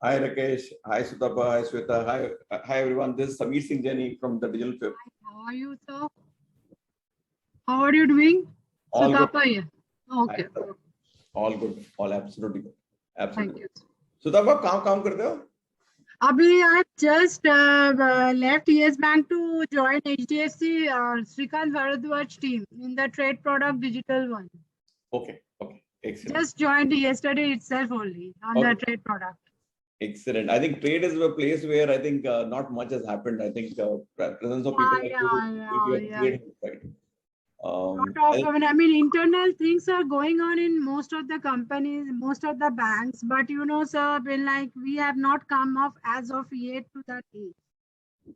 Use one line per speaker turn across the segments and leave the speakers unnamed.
Hi Rakesh, hi Sutapa, hi Sweta, hi everyone. This is Samir Singh Jaini from the Digital Fifth.
How are you, sir? How are you doing?
All good.
Sutapa here.
Hi,
Okay.
sir. All good. All absolutely good.
Thank
Absolutely.
you.
Sutapa, कहाँ काम करते हो?
Abhi, I just left Yes Bank to join HDFC Srikant Bharadwaj team in the trade product digital one.
Okay, okay, excellent.
Just joined yesterday itself only on the
Okay,
trade product.
excellent. I think trade is a place where I think not much has happened. I think presence of people
Yeah,
like you,
yeah,
you
yeah,
have
yeah.
created, right?
Lot of, I mean, internal things are going on in most of the companies, most of the banks, but sir, when like we have not come off as of yet to that age.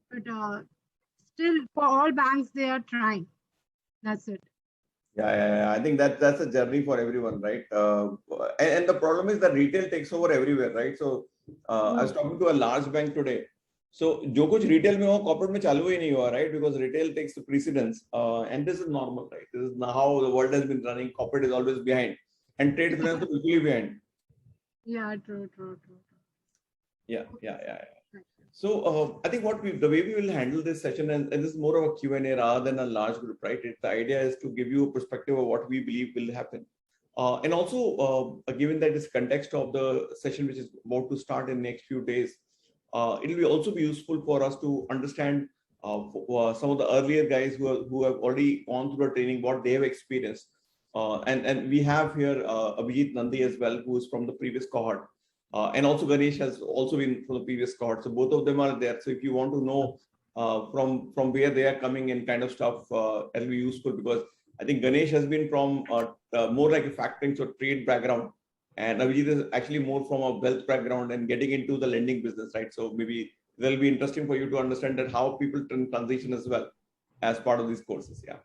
But still, for all banks, they are trying. That's it.
Yeah. I think that's a journey for everyone, right? And the problem is that retail takes over everywhere, right? So I was
Oh,
talking to a large bank today. So जो कुछ retail में हो corporate में चालू ही नहीं हुआ, right? Because retail takes the precedence, and this is normal, right? This is how the world has been running. Corporate is always behind, and trade finance is usually behind.
yeah, true.
Yeah. So I think the way we will handle this session, and this is more of a Q&A rather than a large group, right? The idea is to give you a perspective of what we believe will happen. And also, given that this context of the session, which is about to start in the next few days, it will also be useful for us to understand some of the earlier guys who have already gone through the training, what they have experienced. And we have here Abhijit Nandi as well, who is from the previous cohort. And also Ganesh has also been from the previous cohort. So both of them are there. So if you want to know from where they are coming and kind of stuff, it'll be useful because I think Ganesh has been from more like a factoring, so trade background. And Abhijit is actually more from a wealth background and getting into the lending business, right? So maybe it'll be interesting for you to understand that how people transition as well as part of these courses. Yeah.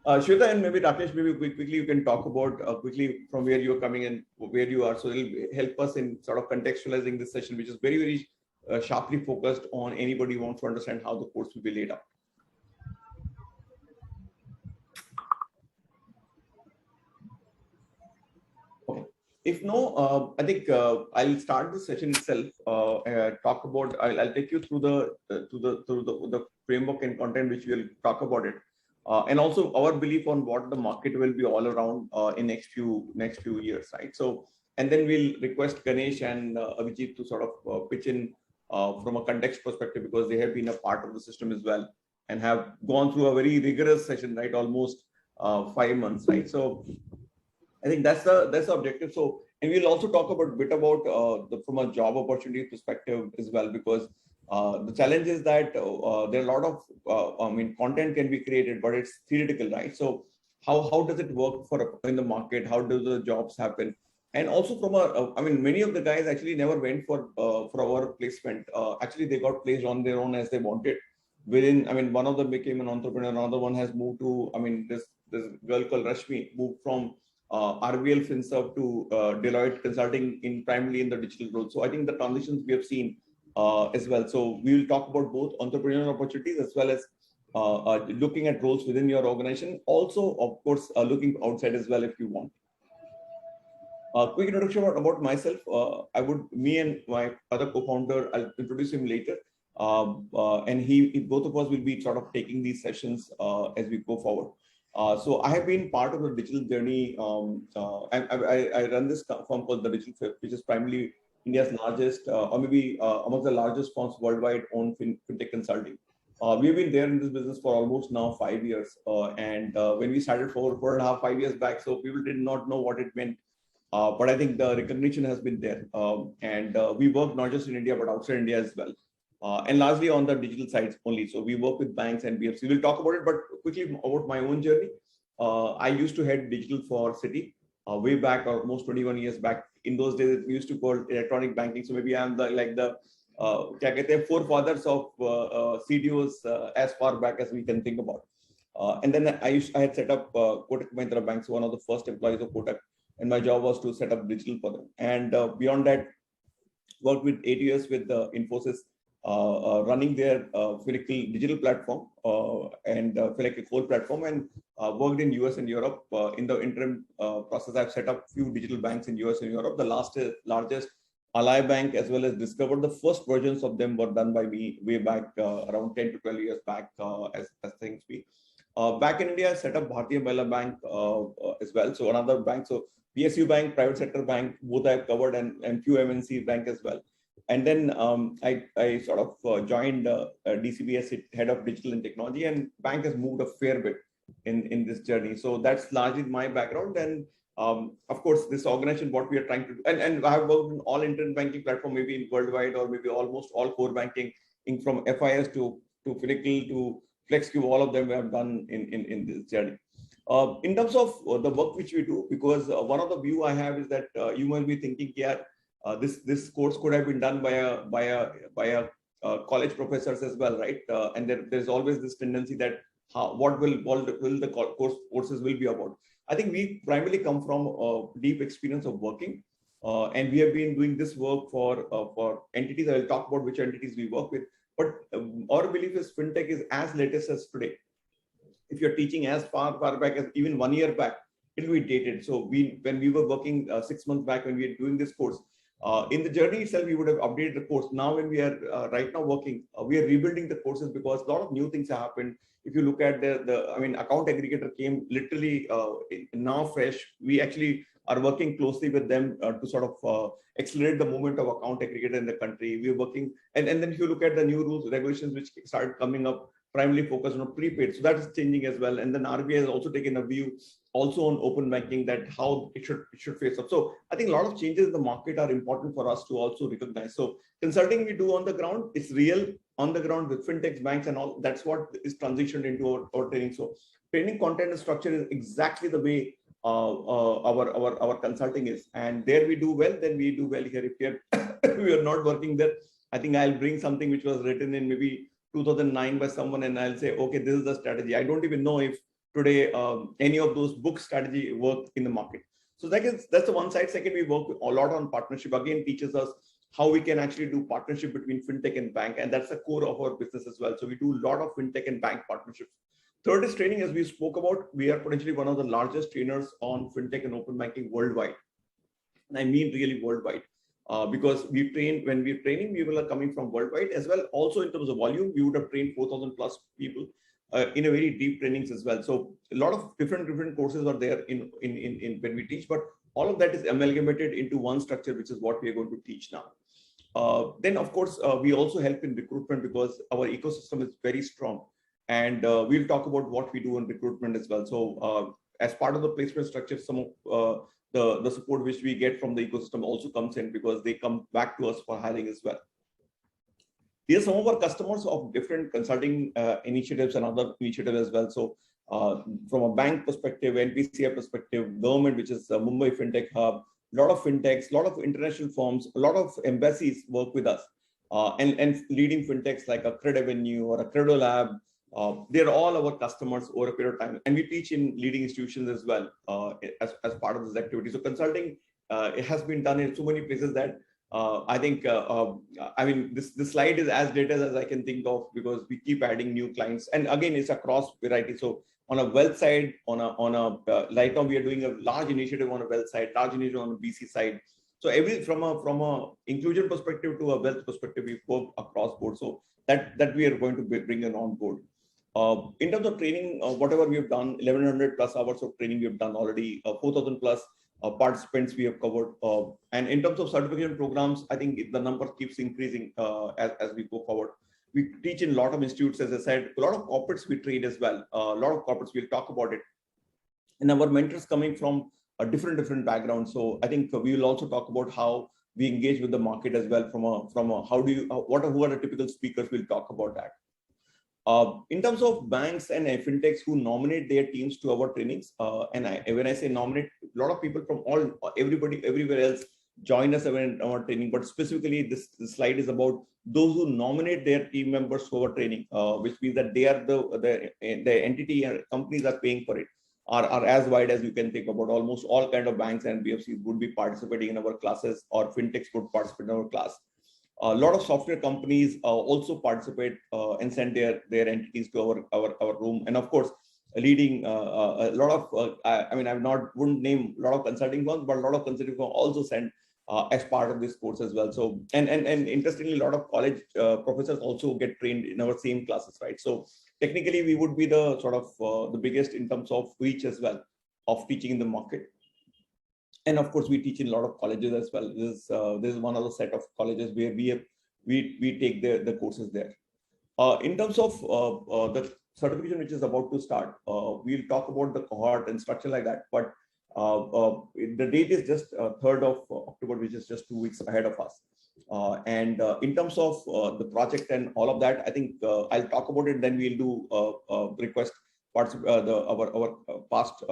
Shweta and maybe Rakesh, maybe quickly you can talk about quickly from where you're coming and where you are. So it'll help us in sort of contextualizing this session, which is very sharply focused on anybody who wants to understand how the course will be laid out. Okay. If no, I think I'll start the session itself. Talk about. I'll take you through the framework and content which we'll talk about it, and also our belief on what the market will be all around in next few years, right? So, and then we'll request Ganesh and Abhijit to sort of pitch in from a context perspective because they have been a part of the system as well and have gone through a very rigorous session, right? Almost 5 months, right? So I think that's the objective. So, and we'll also talk about a bit about from a job opportunity perspective as well, because the challenge is that there are a lot of content can be created, but it's theoretical, right? So, how does it work for in the market? How do the jobs happen? And also from many of the guys actually never went for our placement. Actually, they got placed on their own as they wanted. One of them became an entrepreneur. Another one has moved to, this girl called Rashmi moved from RBL FinServ to Deloitte Consulting in primarily in the digital growth. So I think the transitions we have seen as well. So we will talk about both entrepreneurial opportunities as well as looking at roles within your organization. Also, of course, looking outside as well if you want. Quick introduction about myself. Me and my other co-founder, I'll introduce him later. And both of us will be sort of taking these sessions as we go forward. So I have been part of the digital journey. I run this firm called the Digital Fifth, which is primarily India's largest, or maybe amongst the largest firms worldwide on fintech consulting. We've been there in this business for almost now 5 years. And when we started 4.5 5 years back, so people did not know what it meant. But I think the recognition has been there. And we work not just in India, but outside India as well. And largely on the digital sides only. So we work with banks and BFC. We'll talk about it, but quickly about my own journey. I used to head digital for Citi way back, almost 21 years back. In those days, we used to call electronic banking. So maybe I'm the forefathers of CDOs as far back as we can think about. And then I had set up Kotak Mahindra Bank, so one of the first employees of Kotak, and my job was to set up digital for them. And beyond that, worked with 8 years with Infosys, running their Finacle digital platform and Finacle core platform, and worked in US and Europe. In the interim process, I've set up few digital banks in US and Europe. The largest Ally Bank as well as Discover. The first versions of them were done by me way back around 10 to 12 years back as things be. Back in India, I set up Bhartiya Mahila Bank as well. So another bank. So PSU Bank, private sector bank, both I've covered, and few MNC bank as well. And then I sort of joined DCB as head of digital and technology, and bank has moved a fair bit in this journey. So that's largely my background. And of course, this organization, what we are trying to do, and I have worked on all internet banking platform, maybe in worldwide or maybe almost all core banking, from FIS to Finacle to FlexCube, all of them we have done in this journey. In terms of the work which we do, because one of the view I have is that you might be thinking, yeah, this course could have been done by a college professors as well, right? And there's always this tendency that what will the courses will be about. I think we primarily come from a deep experience of working, and we have been doing this work for entities. I will talk about which entities we work with. But our belief is fintech is as latest as today. If you're teaching as far back as even 1 year back, it will be dated. So when we were working 6 months back, when we were doing this course, in the journey itself, we would have updated the course. Now, when we are right now working, we are rebuilding the courses because a lot of new things have happened. If you look at account aggregator came literally now fresh. We actually are working closely with them to sort of accelerate the movement of account aggregator in the country. We are working, and then if you look at the new rules, regulations which started coming up, primarily focused on prepaid. So that is changing as well. And then RBI has also taken a view also on open banking, that how it should face up. So I think a lot of changes in the market are important for us to also recognize. So consulting we do on the ground, it's real on the ground with fintechs, banks, and all. That's what is transitioned into our training. So training content and structure is exactly the way our consulting is. And there we do well, then we do well here. If we are not working there, I think I'll bring something which was written in maybe 2009 by someone, and I'll say, okay, this is the strategy. I don't even know if today any of those book strategy work in the market. So that's the one side. Second, we work a lot on partnership. Again, teaches us how we can actually do partnership between fintech and bank, and that's the core of our business as well. So we do a lot of fintech and bank partnerships. Third is training, as we spoke about. We are potentially one of the largest trainers on fintech and open banking worldwide, and I mean really worldwide. Because we train, when we're training, people are coming from worldwide as well. Also in terms of volume, we would have trained 4,000 plus people in a very deep trainings as well. So a lot of different courses are there in when we teach, but all of that is amalgamated into one structure, which is what we are going to teach now. Then of course, we also help in recruitment because our ecosystem is very strong, and we'll talk about what we do in recruitment as well. So as part of the placement structure, some of the support which we get from the ecosystem also comes in, because they come back to us for hiring as well. These are some of our customers of different consulting initiatives and other initiatives as well. So from a bank perspective, NPCI perspective, government, which is Mumbai FinTech Hub, a lot of fintechs, a lot of international firms, a lot of embassies work with us, and leading fintechs like a Credivenue or a Credolab. They're all our customers over a period of time, and we teach in leading institutions as well as part of this activity. So consulting it has been done in so many places that I think I mean this slide is as dated as I can think of, because we keep adding new clients, and again it's across variety. So on a wealth side, on a right now we are doing a large initiative on a wealth side, large initiative on a BC side. So from a inclusion perspective to a wealth perspective, we work across board. So that we are going to bring in on board. In terms of training, whatever we have done, 1,100 plus hours of training we have done already, 4,000 plus participants we have covered. And in terms of certification programs, I think the number keeps increasing as we go forward. We teach in a lot of institutes, as I said, a lot of corporates we train as well. A lot of corporates, we'll talk about it. And our mentors coming from a different backgrounds. So I think we will also talk about how we engage with the market as well. From a how do you, who are the typical speakers, we'll talk about that. In terms of banks and fintechs who nominate their teams to our trainings, when I say nominate, a lot of people from everybody everywhere else join us in our training, but specifically this slide is about those who nominate their team members to our training, which means that they are the entity and companies are paying for it, are as wide as you can think about. Almost all kind of banks and BFCs would be participating in our classes, or fintechs would participate in our class. A lot of software companies also participate and send their entities to our room. And of course, leading a lot of, I mean, wouldn't name a lot of consulting firms, but a lot of consulting firms also send as part of this course as well. So, and interestingly, a lot of college professors also get trained in our same classes, right? So technically, we would be the sort of the biggest in terms of reach as well of teaching in the market. And of course, we teach in a lot of colleges as well. This is one of the set of colleges where we take the courses there. In terms of the certification which is about to start, we'll talk about the cohort and structure like that. But the date is just 3rd of October, which is just 2 weeks ahead of us. And in terms of the project and all of that, I think I'll talk about it. Then we'll do request our past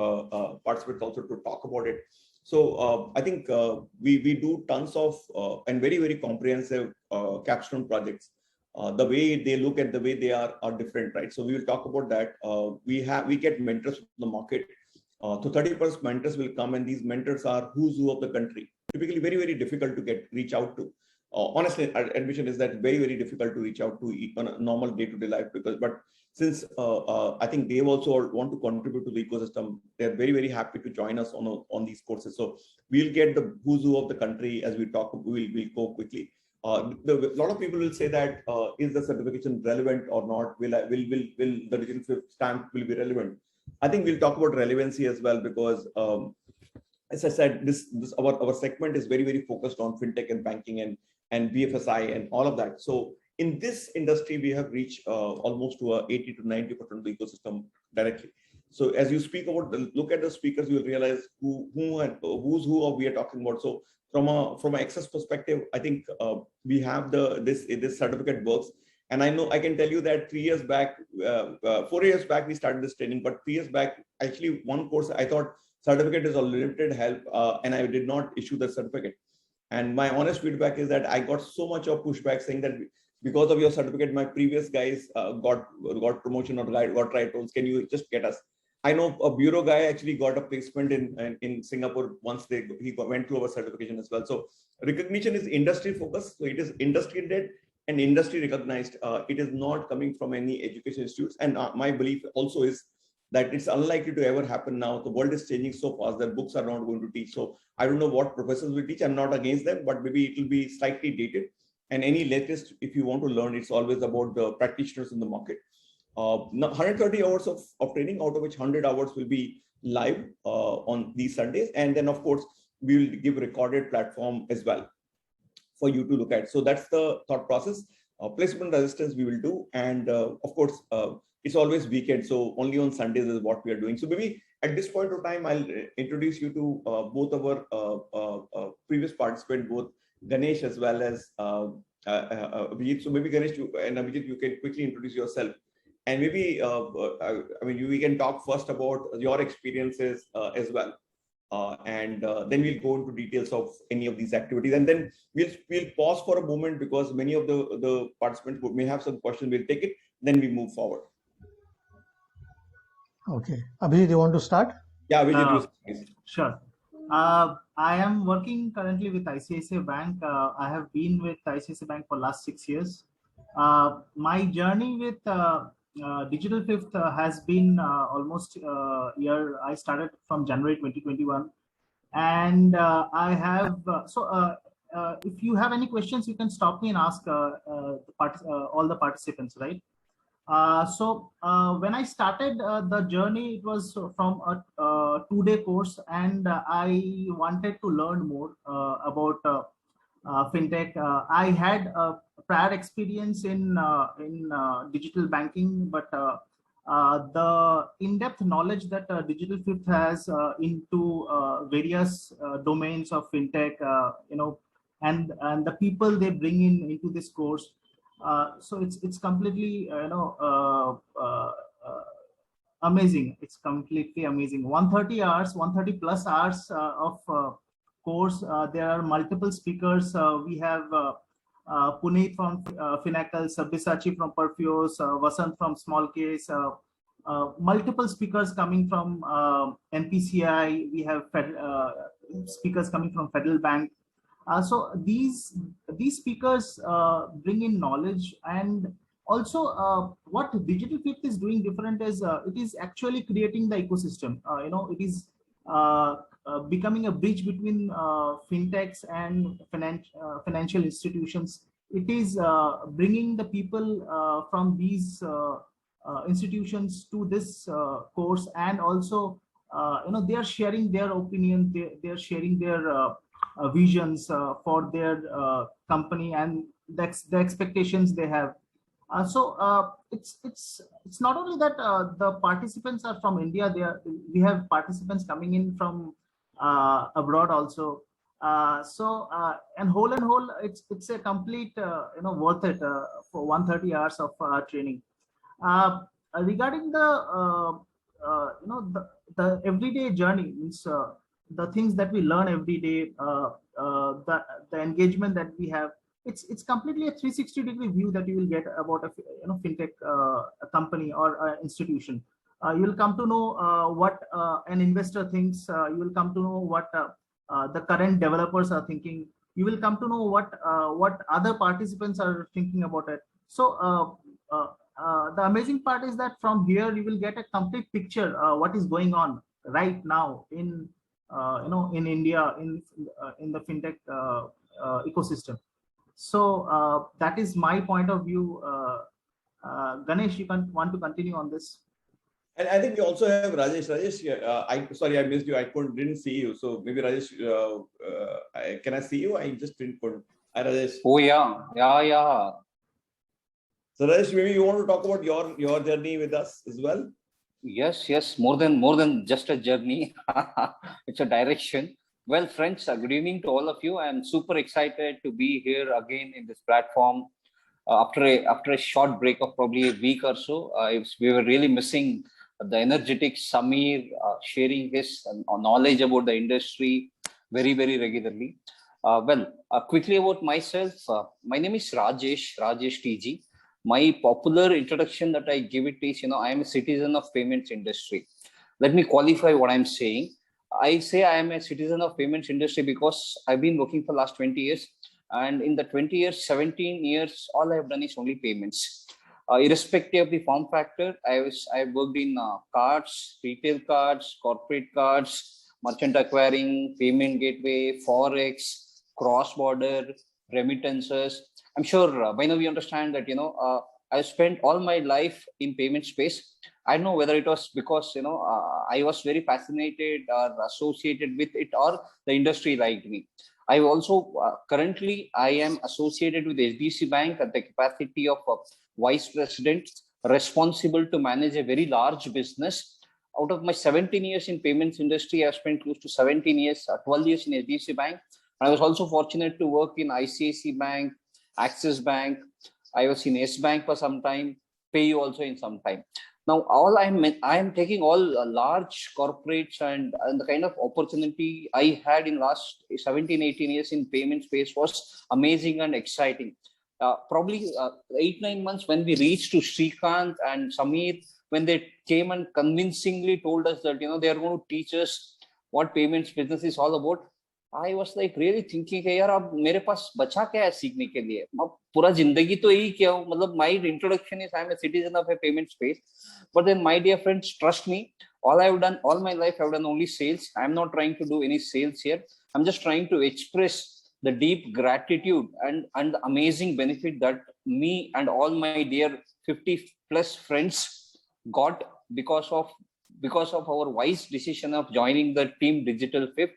participants also to talk about it. So I think we do tons of and very comprehensive capstone projects. The way they look at the way they are different, right? So we will talk about that. We get mentors from the market. So 30% mentors will come, and these mentors are who's who of the country. Typically, very difficult to reach out to. Honestly, our admission is that very difficult to reach out to on a normal day-to-day life, but since I think they also want to contribute to the ecosystem, they're very happy to join us on these courses. So we'll get the who's who of the country as we talk. We'll go quickly. A lot of people will say that is the certification relevant or not? Will the digital stamp will be relevant? I think we'll talk about relevancy as well, because as I said, our segment is very focused on fintech and banking and BFSI and all of that. So in this industry, we have reached almost to 80 to 90% of the ecosystem directly. So as you speak about look at the speakers, you will realize who's who we are talking about. So from an access perspective, I think we have this certificate works. And I know I can tell you that 4 years back, we started this training, but 3 years back, actually one course, I thought certificate is a limited help, and I did not issue the certificate. And my honest feedback is that I got so much of pushback saying that because of your certificate, my previous guys got promotion or got right roles. Can you just get us? I know a bureau guy actually got a placement in Singapore once he went through our certification as well. So recognition is industry focused. So it is industry led and industry recognized. It is not coming from any education institutes. And my belief also is that it's unlikely to ever happen now. The world is changing so fast that books are not going to teach. So I don't know what professors will teach. I'm not against them, but maybe it will be slightly dated. And any latest, if you want to learn, it's always about the practitioners in the market. 130 hours of training, out of which 100 hours will be live on these Sundays. And then, of course, we will give recorded platform as well for you to look at. So that's the thought process. Placement resistance we will do. And of course, it's always weekend. So only on Sundays is what we are doing. So maybe at this point of time, I'll introduce you to both our previous participants, both Ganesh as well as Abhijit. So maybe Ganesh and Abhijit, you can quickly introduce yourself. And maybe, we can talk first about your experiences as well. And then we'll go into details of any of these activities. And then we'll pause for a moment because many of the participants may have some questions. We'll take it, then we move forward.
Okay. Abhijit, you want to start?
Yeah, Abhijit,
sure. I am working currently with ICICI Bank. I have been with ICICI Bank for last 6 years. My journey with Digital Fifth has been almost a year. I started from January 2021, and I have if you have any questions, you can stop me and ask all the participants, right? When I started the journey, it was from a 2-day course, and I wanted to learn more about fintech. I had a prior experience in digital banking, but the in-depth knowledge that Digital Fifth has into various domains of fintech, and the people they bring into this course. So it's completely amazing. It's completely amazing. 130 plus hours of course. There are multiple speakers. We have Puneet from Finacle, Sabyasachi from Perfios, Vasant from Smallcase, multiple speakers coming from NPCI. We have speakers coming from Federal Bank. So these speakers bring in knowledge, and also what Digital Fifth is doing different is it is actually creating the ecosystem. It is becoming a bridge between fintechs and financial institutions. It is bringing the people from these institutions to this course, and also they are sharing their opinion, they are sharing their visions for their company, and that's the expectations they have. It's not only that the participants are from India. We have participants coming in from abroad also. And whole, it's a complete worth it for 130 hours of training. Regarding the everyday journey, means the things that we learn every day, the engagement that we have, it's completely a 360-degree view that you will get about a fintech a company or institution. You will come to know what an investor thinks. You will come to know what the current developers are thinking. You will come to know what other participants are thinking about it. So the amazing part is that from here you will get a complete picture what is going on right now in in India, in the fintech ecosystem. So that is my point of view. Ganesh, you want to continue on this?
And I think we also have Rajesh. Rajesh, sorry, I missed you. Didn't see you. So maybe Rajesh, can I see you? I just didn't put. Hi, Rajesh.
Oh yeah.
So Rajesh, maybe you want to talk about your journey with us as well?
Yes. More than just a journey. It's a direction. Well, friends, good evening to all of you. I'm super excited to be here again in this platform after a short break of probably a week or so. We were really missing the energetic Samir sharing his knowledge about the industry very regularly. Quickly about myself. My name is Rajesh TG. My popular introduction that I give it is, I am a citizen of payments industry. Let me qualify what I'm saying. I say I am a citizen of payments industry because I've been working for the last 20 years. And in the 20 years, 17 years, all I've done is only payments. Irrespective of the form factor, I worked in cards, retail cards, corporate cards, merchant acquiring, payment gateway, forex, cross-border, remittances. I'm sure by now we understand that, I spent all my life in payment space. I don't know whether it was because, I was very fascinated or associated with it, or the industry liked me. I also currently I am associated with HDFC Bank at the capacity of vice president, responsible to manage a very large business. Out of my 17 years in payments industry, I've spent close to 17 years, 12 years in HDFC Bank. I was also fortunate to work in ICICI Bank, Axis Bank. I was in S Bank for some time, PayU also in some time. Now, I am taking all large corporates, and the kind of opportunity I had in last 17, 18 years in payment space was amazing and exciting. Probably 8-9 months when we reached to Srikanth and Samir, when they came and convincingly told us that, they are going to teach us what payments business is all about. I was like really thinking कि यार अब मेरे पास बचा क्या है सीखने के लिए, अब पूरा जिंदगी तो यही किया हूँ, मतलब my introduction is I am a citizen of a payment space. But then my dear friends, trust me, all my life I've done only sales. I'm not trying to do any sales here. I'm just trying to express the deep gratitude and the amazing benefit that me and all my dear 50 plus friends got because of our wise decision of joining the team Digital Fifth.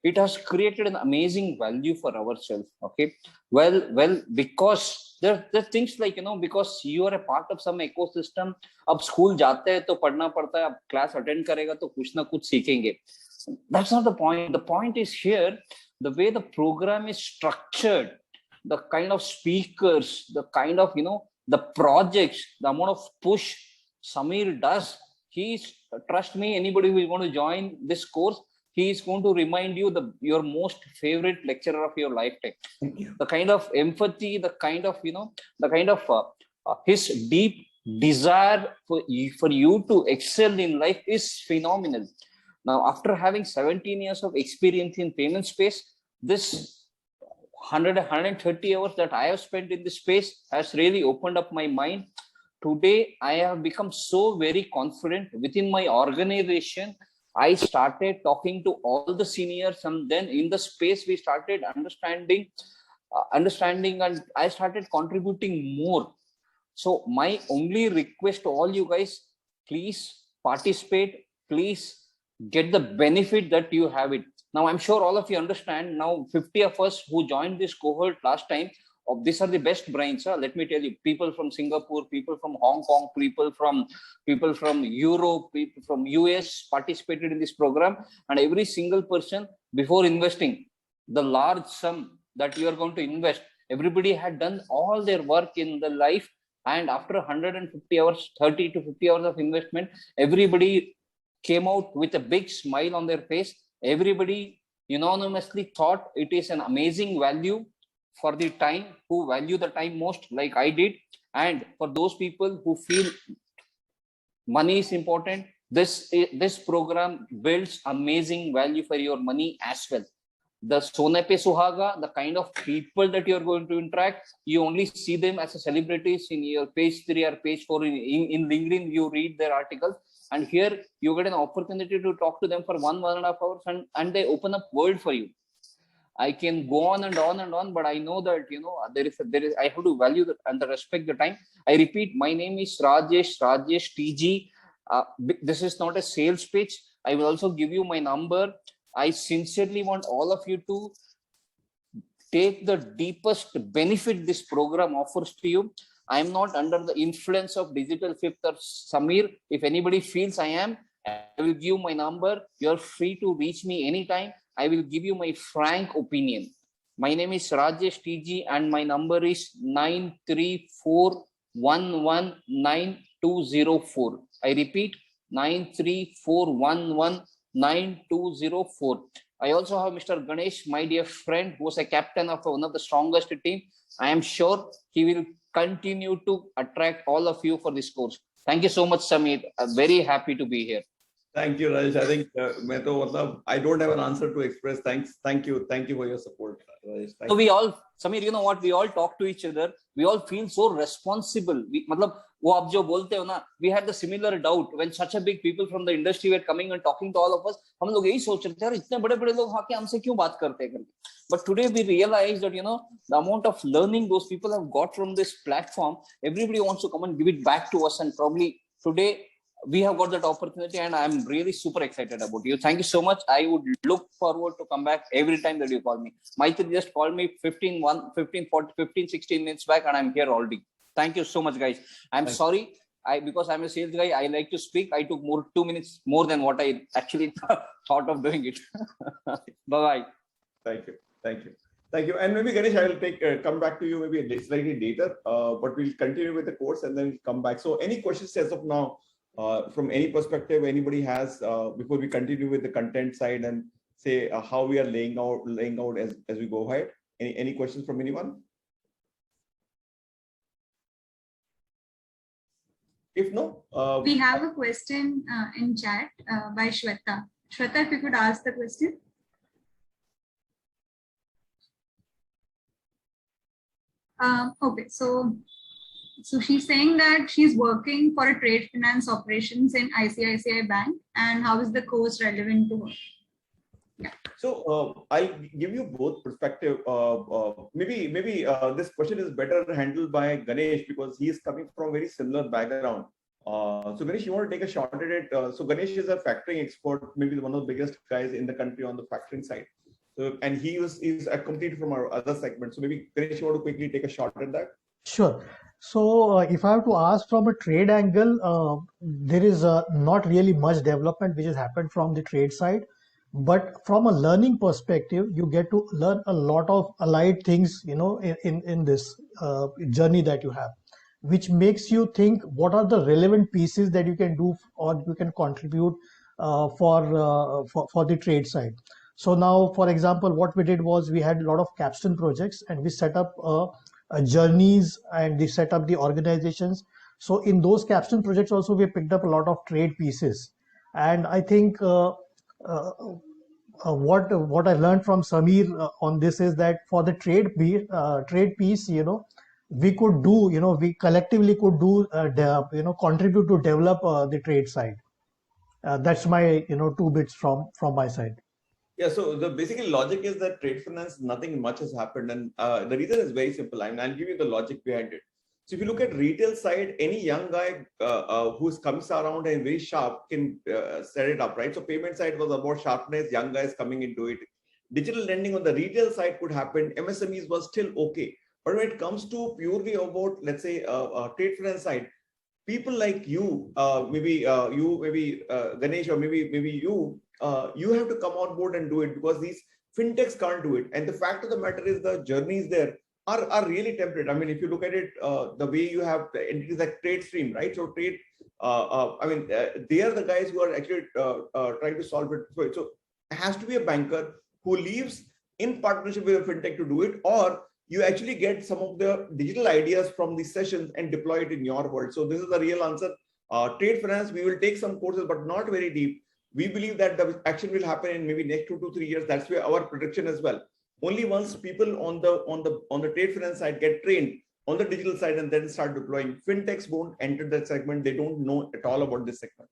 It has created an amazing value for ourselves. Okay, well, because there are things like, because you are a part of some ecosystem. अब school जाते हैं तो पढ़ना पड़ता है, अब class attend करेगा तो कुछ ना कुछ सीखेंगे. That's not the point. The point is here, the way the program is structured, the kind of speakers, the kind of, the projects, the amount of push Samir does. Trust me, anybody who is going to join this course, he is going to remind you your most favorite lecturer of your lifetime. The kind of empathy, the kind of, his deep desire for you to excel in life is phenomenal. Now, after having 17 years of experience in payment space, this 130 hours that I have spent in this space has really opened up my mind. Today, I have become so very confident within my organization. I started talking to all the seniors, and then in the space we started understanding, and I started contributing more. So my only request to all you guys, please participate, please get the benefit that you have it. Now, I'm sure all of you understand now 50 of us who joined this cohort last time, these are the best brains. Let me tell you, people from Singapore, people from Hong Kong, people from Europe, people from US participated in this program, and every single person before investing the large sum that you are going to invest, everybody had done all their work in the life, and after 150 hours, 30 to 50 hours of investment, everybody came out with a big smile on their face. Everybody unanimously thought it is an amazing value for the time, who value the time most, like I did. And for those people who feel money is important, this program builds amazing value for your money as well. The Sone Pe Suhaga, the kind of people that you're going to interact, you only see them as a celebrities in your page 3 or page 4 in LinkedIn. You read their articles, and here you get an opportunity to talk to them for 1.5 hours, and they open up world for you. I can go on and on and on, but I know that there is I have to value and respect the time. I repeat, my name is Rajesh TG. This is not a sales pitch. I will also give you my number. I sincerely want all of you to take the deepest benefit this program offers to you. I am not under the influence of Digital Fifth or Samir. If anybody feels I am, I will give my number. You're free to reach me anytime. I will give you my frank opinion. My name is Rajesh TG, and my number is 934119204. I repeat, 934119204. I also have Mr. Ganesh, my dear friend, who was a captain of one of the strongest team. I am sure he will continue to attract all of you for this course. Thank you so much, Samir. I'm very happy to be here.
Thank you, Rajesh. I think I don't have an answer to express. Thank you for your support, Rajesh.
So we all, Samir, you know what? We all talk to each other. We all feel so responsible. We had the similar doubt when such a big people from the industry were coming and talking to all of us. But today we realize that the amount of learning those people have got from this platform, everybody wants to come and give it back to us, and probably today we have got that opportunity, and I'm really super excited about you. Thank you so much. I would look forward to come back every time that you call me. Maitri just called me 15, 16 minutes back, and I'm here already. Thank you so much, guys. I'm sorry. Because I'm a sales guy, I like to speak. I took 2 minutes more than what I actually thought of doing it. Bye-bye.
Thank you. And maybe Ganesh, I will come back to you maybe slightly later, but we'll continue with the course and then come back. So any questions as of now? From any perspective anybody has before we continue with the content side and say how we are laying out as we go ahead. Any questions from anyone? If no,
we have a question in chat by Shweta. Shweta, if you could ask the question. Okay, so she's saying that she's working for a trade finance operations in ICICI Bank, and how is the course relevant to her? Yeah.
So I'll give you both perspective. Maybe this question is better handled by Ganesh because he is coming from a very similar background. So Ganesh, you want to take a shot at it? So Ganesh is a factoring expert, maybe one of the biggest guys in the country on the factoring side. So, and he is completely from our other segment. So maybe Ganesh, you want to quickly take a shot at that?
Sure. So if I have to ask from a trade angle, there is not really much development which has happened from the trade side. But from a learning perspective, you get to learn a lot of allied things, in this journey that you have, which makes you think what are the relevant pieces that you can do or you can contribute for the trade side. So now, for example, what we did was we had a lot of capstone projects and we set up journeys and we set up the organizations. So in those capstone projects also we picked up a lot of trade pieces. And I think what I learned from Samir on this is that for the trade piece, we could do, we collectively could do, contribute to develop the trade side. That's my, 2 bits from my side.
Yeah, so the basically logic is that trade finance, nothing much has happened, and the reason is very simple. I mean, I'll give you the logic behind it. So if you look at retail side, any young guy who comes around and very sharp can set it up, right? So payment side was about sharpness, young guys coming into it. Digital lending on the retail side could happen. MSMEs was still okay, but when it comes to purely about, let's say, trade finance side, people like you, maybe Ganesh, or maybe you, you have to come on board and do it, because these fintechs can't do it. And the fact of the matter is the journeys there are really temperate. I mean, if you look at it, the way you have the entities like TradeStream, right? So they are the guys who are actually trying to solve it. So it has to be a banker who leaves in partnership with a fintech to do it, or you actually get some of the digital ideas from these sessions and deploy it in your world. So this is the real answer. Trade finance, we will take some courses, but not very deep. We believe that the action will happen in maybe next 2 to 3 years. That's where our prediction as well. Only once people on the trade finance side get trained on the digital side and then start deploying. Fintechs won't enter that segment. They don't know at all about this segment.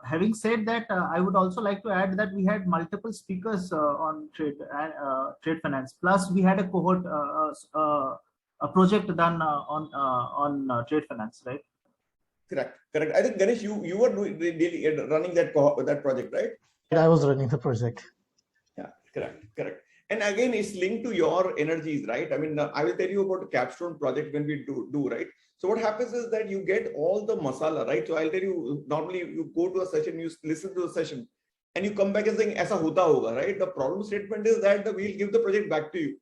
Having said that, I would also like to add that we had multiple speakers on trade finance. Plus, we had a cohort, a project done on trade finance, right?
Correct. I think Ganesh, you were running that project, right?
I was running the project.
Yeah, correct. And again, it's linked to your energies, right? I mean, I will tell you about the capstone project when we do right. So what happens is that you get all the masala, right? So I'll tell you, normally you go to a session, you listen to the session, and you come back and saying, "Aisa hota hoga," right? The problem statement is that we'll give the project back to you.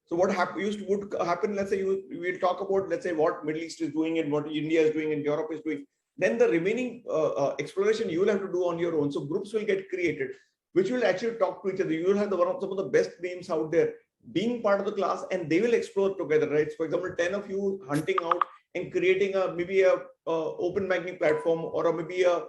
So what would happen, let's say we'll talk about, let's say, what Middle East is doing and what India is doing and Europe is doing. Then the remaining exploration you will have to do on your own. So groups will get created, which will actually talk to each other. You will have some of the best names out there being part of the class, and they will explore together, right? So for example, 10 of you hunting out and creating maybe a open banking platform, or maybe a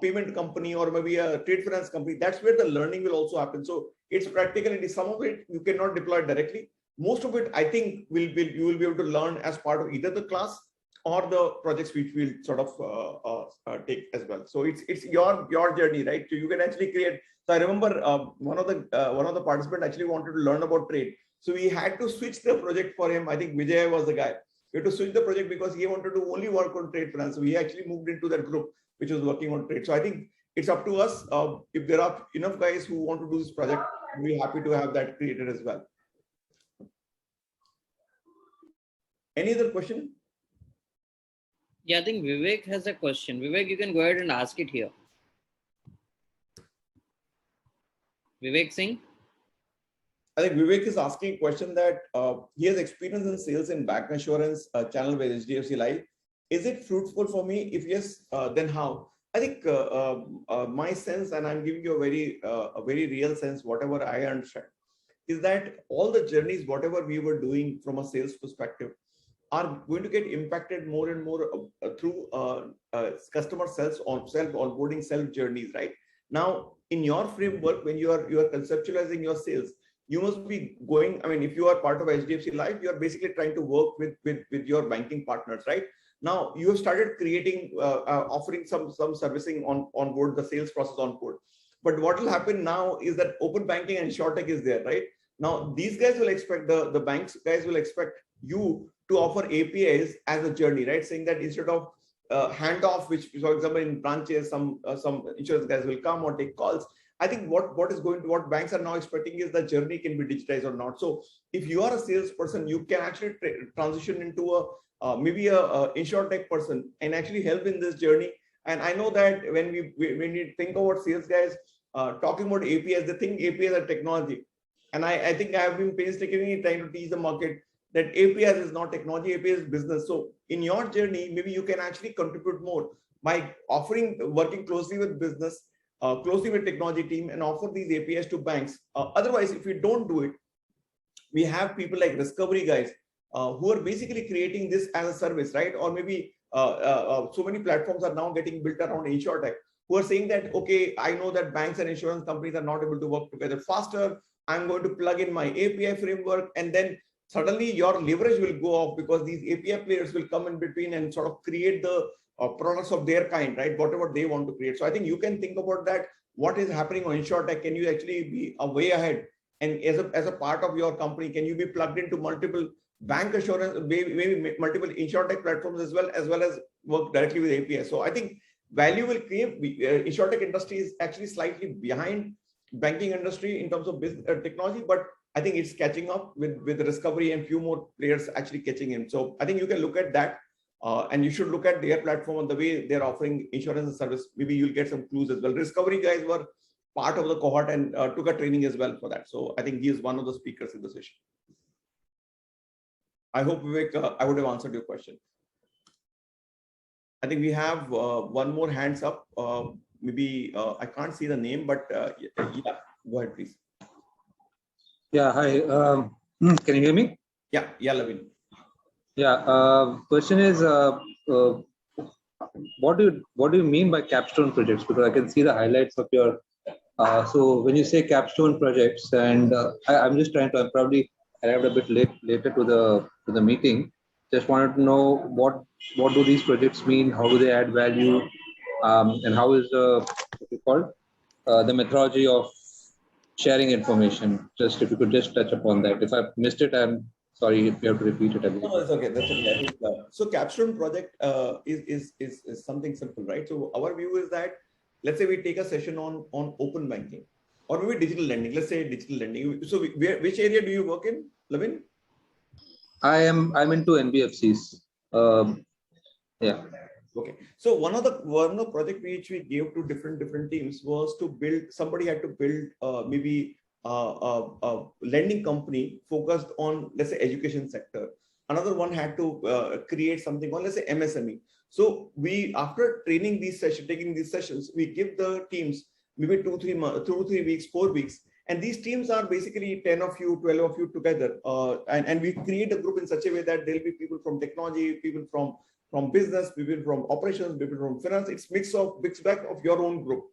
payment company, or maybe a trade finance company. That's where the learning will also happen. So it's practicality. Some of it you cannot deploy directly. Most of it, I think, you will be able to learn as part of either the class or the projects which we'll sort of take as well. So it's your journey, right? So you can actually create. So I remember one of the participants actually wanted to learn about trade. So we had to switch the project for him. I think Vijay was the guy. We had to switch the project because he wanted to only work on trade finance. So he actually moved into that group which was working on trade. So I think it's up to us. If there are enough guys who want to do this project, we're happy to have that created as well. Any other question?
Yeah, I think Vivek has a question. Vivek, you can go ahead and ask it here. Vivek Singh?
I think Vivek is asking a question that he has experience in sales in bank insurance channel with HDFC Life. Is it fruitful for me? If yes, then how? I think my sense, and I'm giving you a very real sense, whatever I understand, is that all the journeys, whatever we were doing from a sales perspective, are going to get impacted more and more through customer self-onboarding, self-journeys, right? Now, in your framework, when you are conceptualizing your sales, you must be going, I mean, if you are part of HDFC Life, you are basically trying to work with your banking partners, right? Now, you have started creating, offering some servicing on board, the sales process on board. But what will happen now is that open banking and InsurTech is there, right? Now, these guys will expect, the banks guys will expect you to offer APIs as a journey, right? Saying that instead of handoff, which, for example, in branches, some insurance guys will come or take calls. I think what banks are now expecting is the journey can be digitized or not. So if you are a salesperson, you can actually transition into maybe a InsurTech person and actually help in this journey. And I know that when we think about sales guys talking about APIs, they think APIs are technology. And I think I have been painstakingly trying to teach the market that APIs is not technology, APIs is business. So in your journey, maybe you can actually contribute more by working closely with business, closely with technology team, and offer these APIs to banks. Otherwise, if we don't do it, we have people like Discovery guys who are basically creating this as a service, right? Or maybe so many platforms are now getting built around InsurTech, who are saying that, okay, I know that banks and insurance companies are not able to work together faster. I'm going to plug in my API framework, and then suddenly your leverage will go off because these API players will come in between and sort of create the products of their kind, right? Whatever they want to create. So I think you can think about that. What is happening on InsurTech? Can you actually be a way ahead? And as a part of your company, can you be plugged into multiple bank assurance, maybe multiple InsurTech platforms as well as work directly with API? So I think value will create. InsurTech industry is actually slightly behind banking industry in terms of business technology, but I think it's catching up with Discovery and few more players actually catching in. So I think you can look at that. And you should look at their platform and the way they're offering insurance and service. Maybe you'll get some clues as well. Discovery guys were part of the cohort and took a training as well for that. So I think he is one of the speakers in the session. I hope, Vivek, I would have answered your question. I think we have one more hands up. Maybe I can't see the name, but yeah, go ahead, please.
Yeah, hi. Can you hear me?
Yeah, Lavin.
Yeah. Question is, what do you mean by capstone projects? Because I can see the highlights of your. So when you say capstone projects, and I'm just trying to. I'm probably arrived a bit later to the meeting. Just wanted to know what do these projects mean? How do they add value? And how is the methodology of sharing information? Just if you could just touch upon that. If I've missed it, I'm sorry if you have to repeat it again.
No, it's okay. That's okay. So capstone project is something simple, right? So our view is that, let's say we take a session on open banking or maybe digital lending. Let's say digital lending. So which area do you work in, Lavin?
I'm into NBFCs. Yeah.
Okay. So one of the project which we gave to different teams was to build. Somebody had to build maybe a lending company focused on, let's say, education sector. Another one had to create something on, let's say, MSME. So we, after training these sessions, taking these sessions, we give the teams maybe 2-3 weeks, 4 weeks. And these teams are basically 10 of you, 12 of you together. And we create a group in such a way that there'll be people from technology, people from business, people from operations, people from finance. It's mix back of your own group.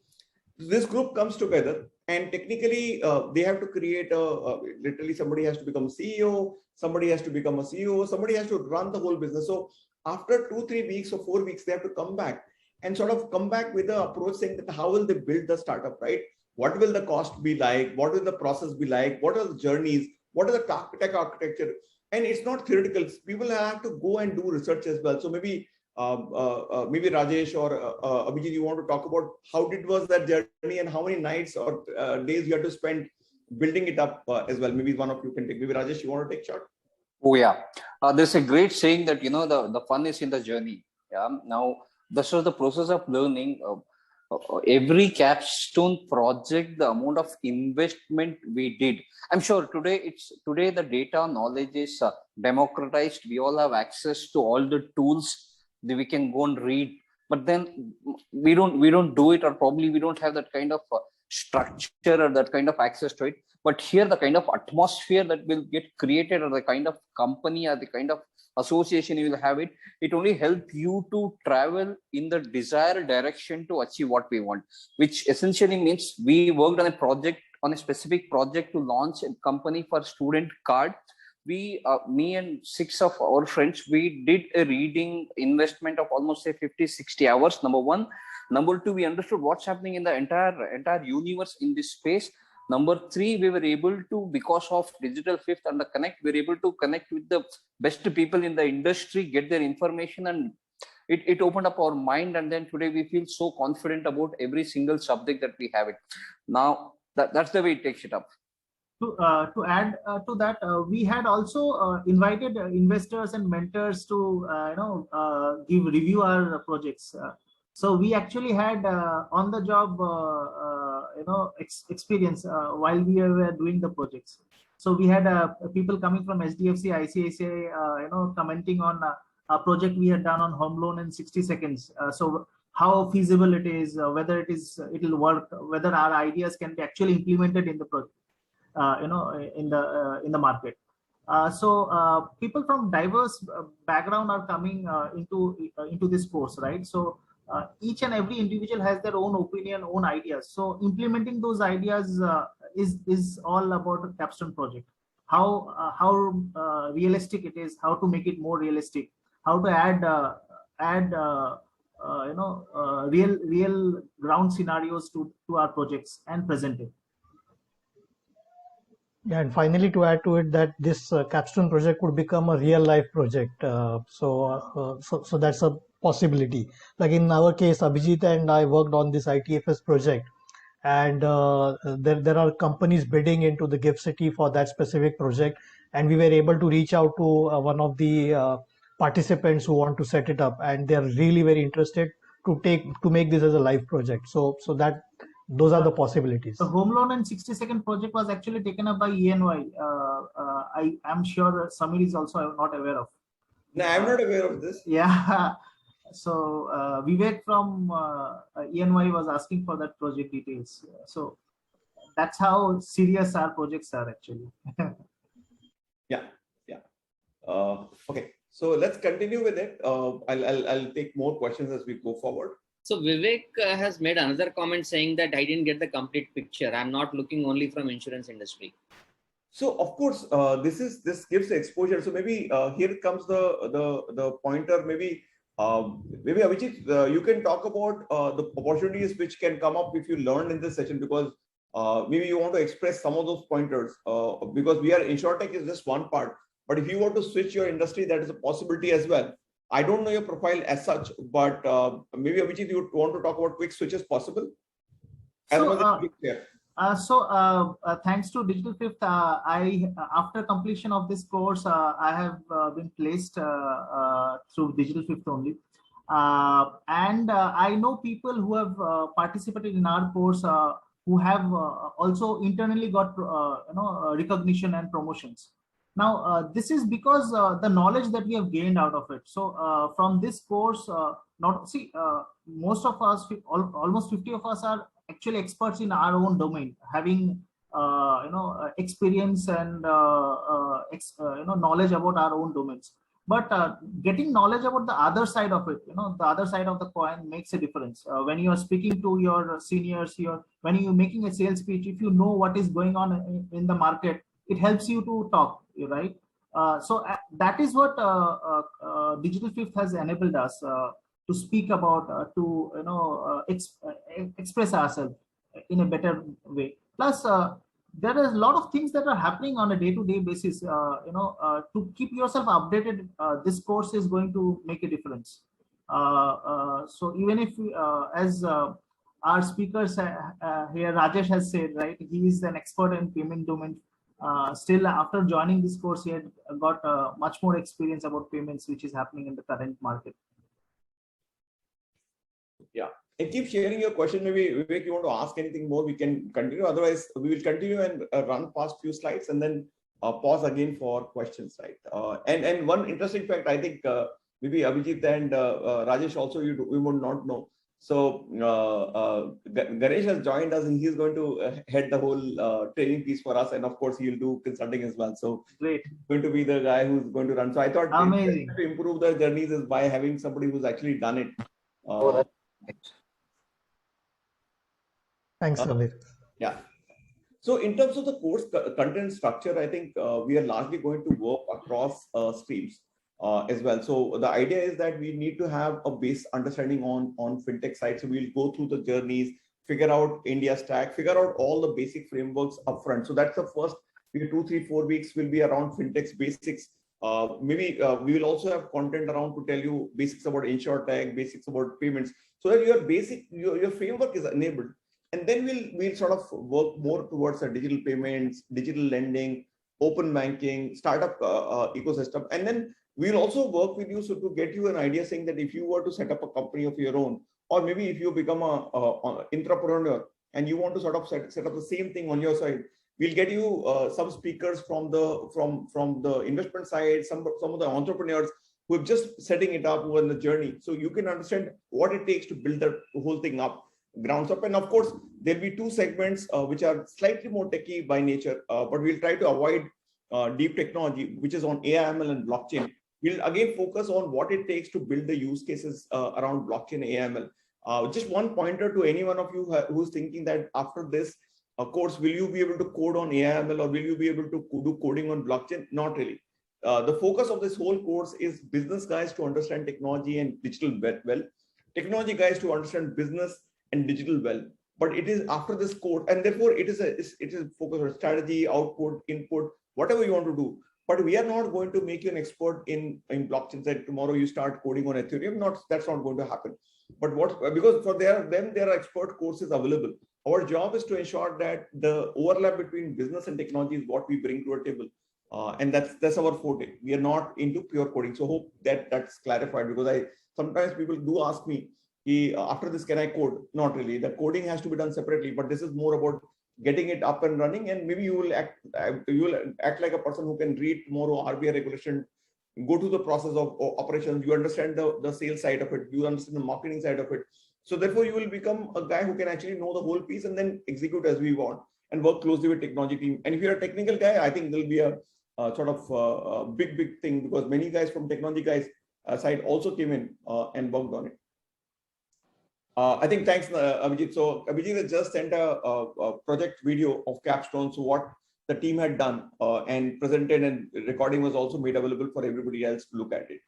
This group comes together and technically they have to create literally somebody has to become CEO, somebody has to become a CEO, somebody has to run the whole business. So after 2-3 weeks or 4 weeks, they have to come back and sort of come back with the approach saying that how will they build the startup, right? What will the cost be like? What will the process be like? What are the journeys? What are the tech architecture? And it's not theoretical. People have to go and do research as well. So maybe Rajesh or Abhijit, you want to talk about how was that journey and how many nights or days you had to spend building it up as well. Maybe one of you can take. Maybe Rajesh, you want to take shot?
Oh yeah, there's a great saying that the fun is in the journey. Yeah. Now this was the process of learning. Every capstone project, the amount of investment we did. I'm sure today the data knowledge is democratized. We all have access to all the tools that we can go and read. But then we don't do it, or probably we don't have that kind of structure or that kind of access to it. But here, the kind of atmosphere that will get created, or the kind of company or the kind of association you will have, it only help you to travel in the desired direction to achieve what we want, which essentially means we worked on a specific project to launch a company for student card. Me and 6 of our friends, we did a reading investment of almost say 50-60 hours, number one. Number two, we understood what's happening in the entire universe in this space. Number three, we were able to, because of Digital Fifth and the Connect, we were able to connect with the best people in the industry, get their information, and it opened up our mind. And then today we feel so confident about every single subject that we have it. Now, that's the way it takes it up.
To add to that, we had also invited investors and mentors to review our projects. So we actually had on the job experience while we were doing the projects. So we had people coming from SDFC, ICICI, commenting on a project we had done on home loan in 60 seconds. So how feasible it is, whether it'll work, whether our ideas can be actually implemented in the project. In the market. So people from diverse background are coming into this course, right? So each and every individual has their own opinion, own ideas. So implementing those ideas is all about the capstone project. How realistic it is, how to make it more realistic, how to add real ground scenarios to our projects and present it.
Yeah, and finally, to add to it, that this capstone project could become a real life project. So that's a possibility. Like in our case, Abhijit and I worked on this ITFS project, and there are companies bidding into the GIFT City for that specific project, and we were able to reach out to one of the participants who want to set it up, and they are really very interested to make this as a live project. So that those are the possibilities.
The home loan and 60-second project was actually taken up by ENY. I am sure Samir is also not aware of.
No, I'm not aware of this.
Yeah. So Vivek from ENY was asking for that project details. So that's how serious our projects are actually.
Yeah. Okay. So let's continue with it. I'll take more questions as we go forward.
So Vivek has made another comment saying that I didn't get the complete picture. I'm not looking only from insurance industry.
So of course, this gives exposure. So maybe here comes the pointer. Maybe Abhijit, you can talk about the opportunities which can come up if you learn in this session, because maybe you want to express some of those pointers, because InsurTech is just one part. But if you want to switch your industry, that is a possibility as well. I don't know your profile as such, but maybe Abhijit, you want to talk about quick switches possible?
Thanks to Digital Fifth, after completion of this course, I have been placed through Digital Fifth only. I know people who have participated in our course who have also internally got recognition and promotions. Now, this is because the knowledge that we have gained out of it. So from this course, most of us, almost 50 of us are actually experts in our own domain, having experience and knowledge about our own domains. But getting knowledge about the other side of it, the other side of the coin makes a difference. When you are speaking to your seniors, when you're making a sales pitch, if you know what is going on in the market, it helps you to talk, right? So that is what Digital Fifth has enabled us to speak about, express ourselves in a better way. Plus, there are a lot of things that are happening on a day-to-day basis. To keep yourself updated, this course is going to make a difference. So even if, as our speakers here, Rajesh has said, right, he is an expert in payment domain. Still, after joining this course, he had got much more experience about payments, which is happening in the current market.
Yeah, and keep sharing your question. Maybe Vivek, you want to ask anything more, we can continue. Otherwise, we will continue and run past few slides and then pause again for questions, right? And one interesting fact, I think maybe Abhijit and Rajesh also, we would not know. So Ganesh has joined us and he's going to head the whole training piece for us. And of course, he'll do consulting as well. So
great,
going to be the guy who's going to run. So I thought
amazing
to improve the journeys is by having somebody who's actually done it.
Thanks, Samir.
Yeah. So in terms of the course content structure, I think we are largely going to work across streams as well. So the idea is that we need to have a base understanding on fintech side. So we'll go through the journeys, figure out India stack, figure out all the basic frameworks upfront. So that's the first 2, 3, 4 weeks will be around fintech's basics. Maybe we will also have content around to tell you basics about InsurTech, basics about payments, so that your framework is enabled. And then we'll sort of work more towards digital payments, digital lending, open banking, startup ecosystem. And then we'll also work with you so to get you an idea saying that if you were to set up a company of your own, or maybe if you become an entrepreneur and you want to sort of set up the same thing on your side, we'll get you some speakers from the investment side, some of the entrepreneurs who are just setting it up, who are in the journey. So you can understand what it takes to build the whole thing up, grounds up. And of course, there'll be 2 segments which are slightly more techy by nature, but we'll try to avoid deep technology, which is on AI/ML and blockchain. We'll again focus on what it takes to build the use cases around blockchain AI/ML. Just one pointer to any one of you who's thinking that after this course, will you be able to code on AI/ML or will you be able to do coding on blockchain? Not really. The focus of this whole course is business guys to understand technology and digital well. technology guys to understand business and digital well. But it is after this code, and therefore it is focused on strategy, output, input, whatever you want to do. But we are not going to make you an expert in blockchain. That tomorrow you start coding on Ethereum. That's not going to happen. But because for them there are expert courses available. Our job is to ensure that the overlap between business and technology is what we bring to a table. And that's our forte. We are not into pure coding. So hope that's clarified, because sometimes people do ask me, after this, can I code? Not really. The coding has to be done separately, but this is more about getting it up and running. And maybe you will act like a person who can read tomorrow RBI regulation, go to the process of operations. You understand the sales side of it. You understand the marketing side of it. So therefore, you will become a guy who can actually know the whole piece and then execute as we want and work closely with technology team. And if you're a technical guy, I think there'll be a sort of a big thing, because many guys from technology guys side also came in and worked on it. I think thanks, Abhijit. So Abhijit has just sent a project video of Capstone. So what the team had done and presented, and recording was also made available for everybody else to look at it.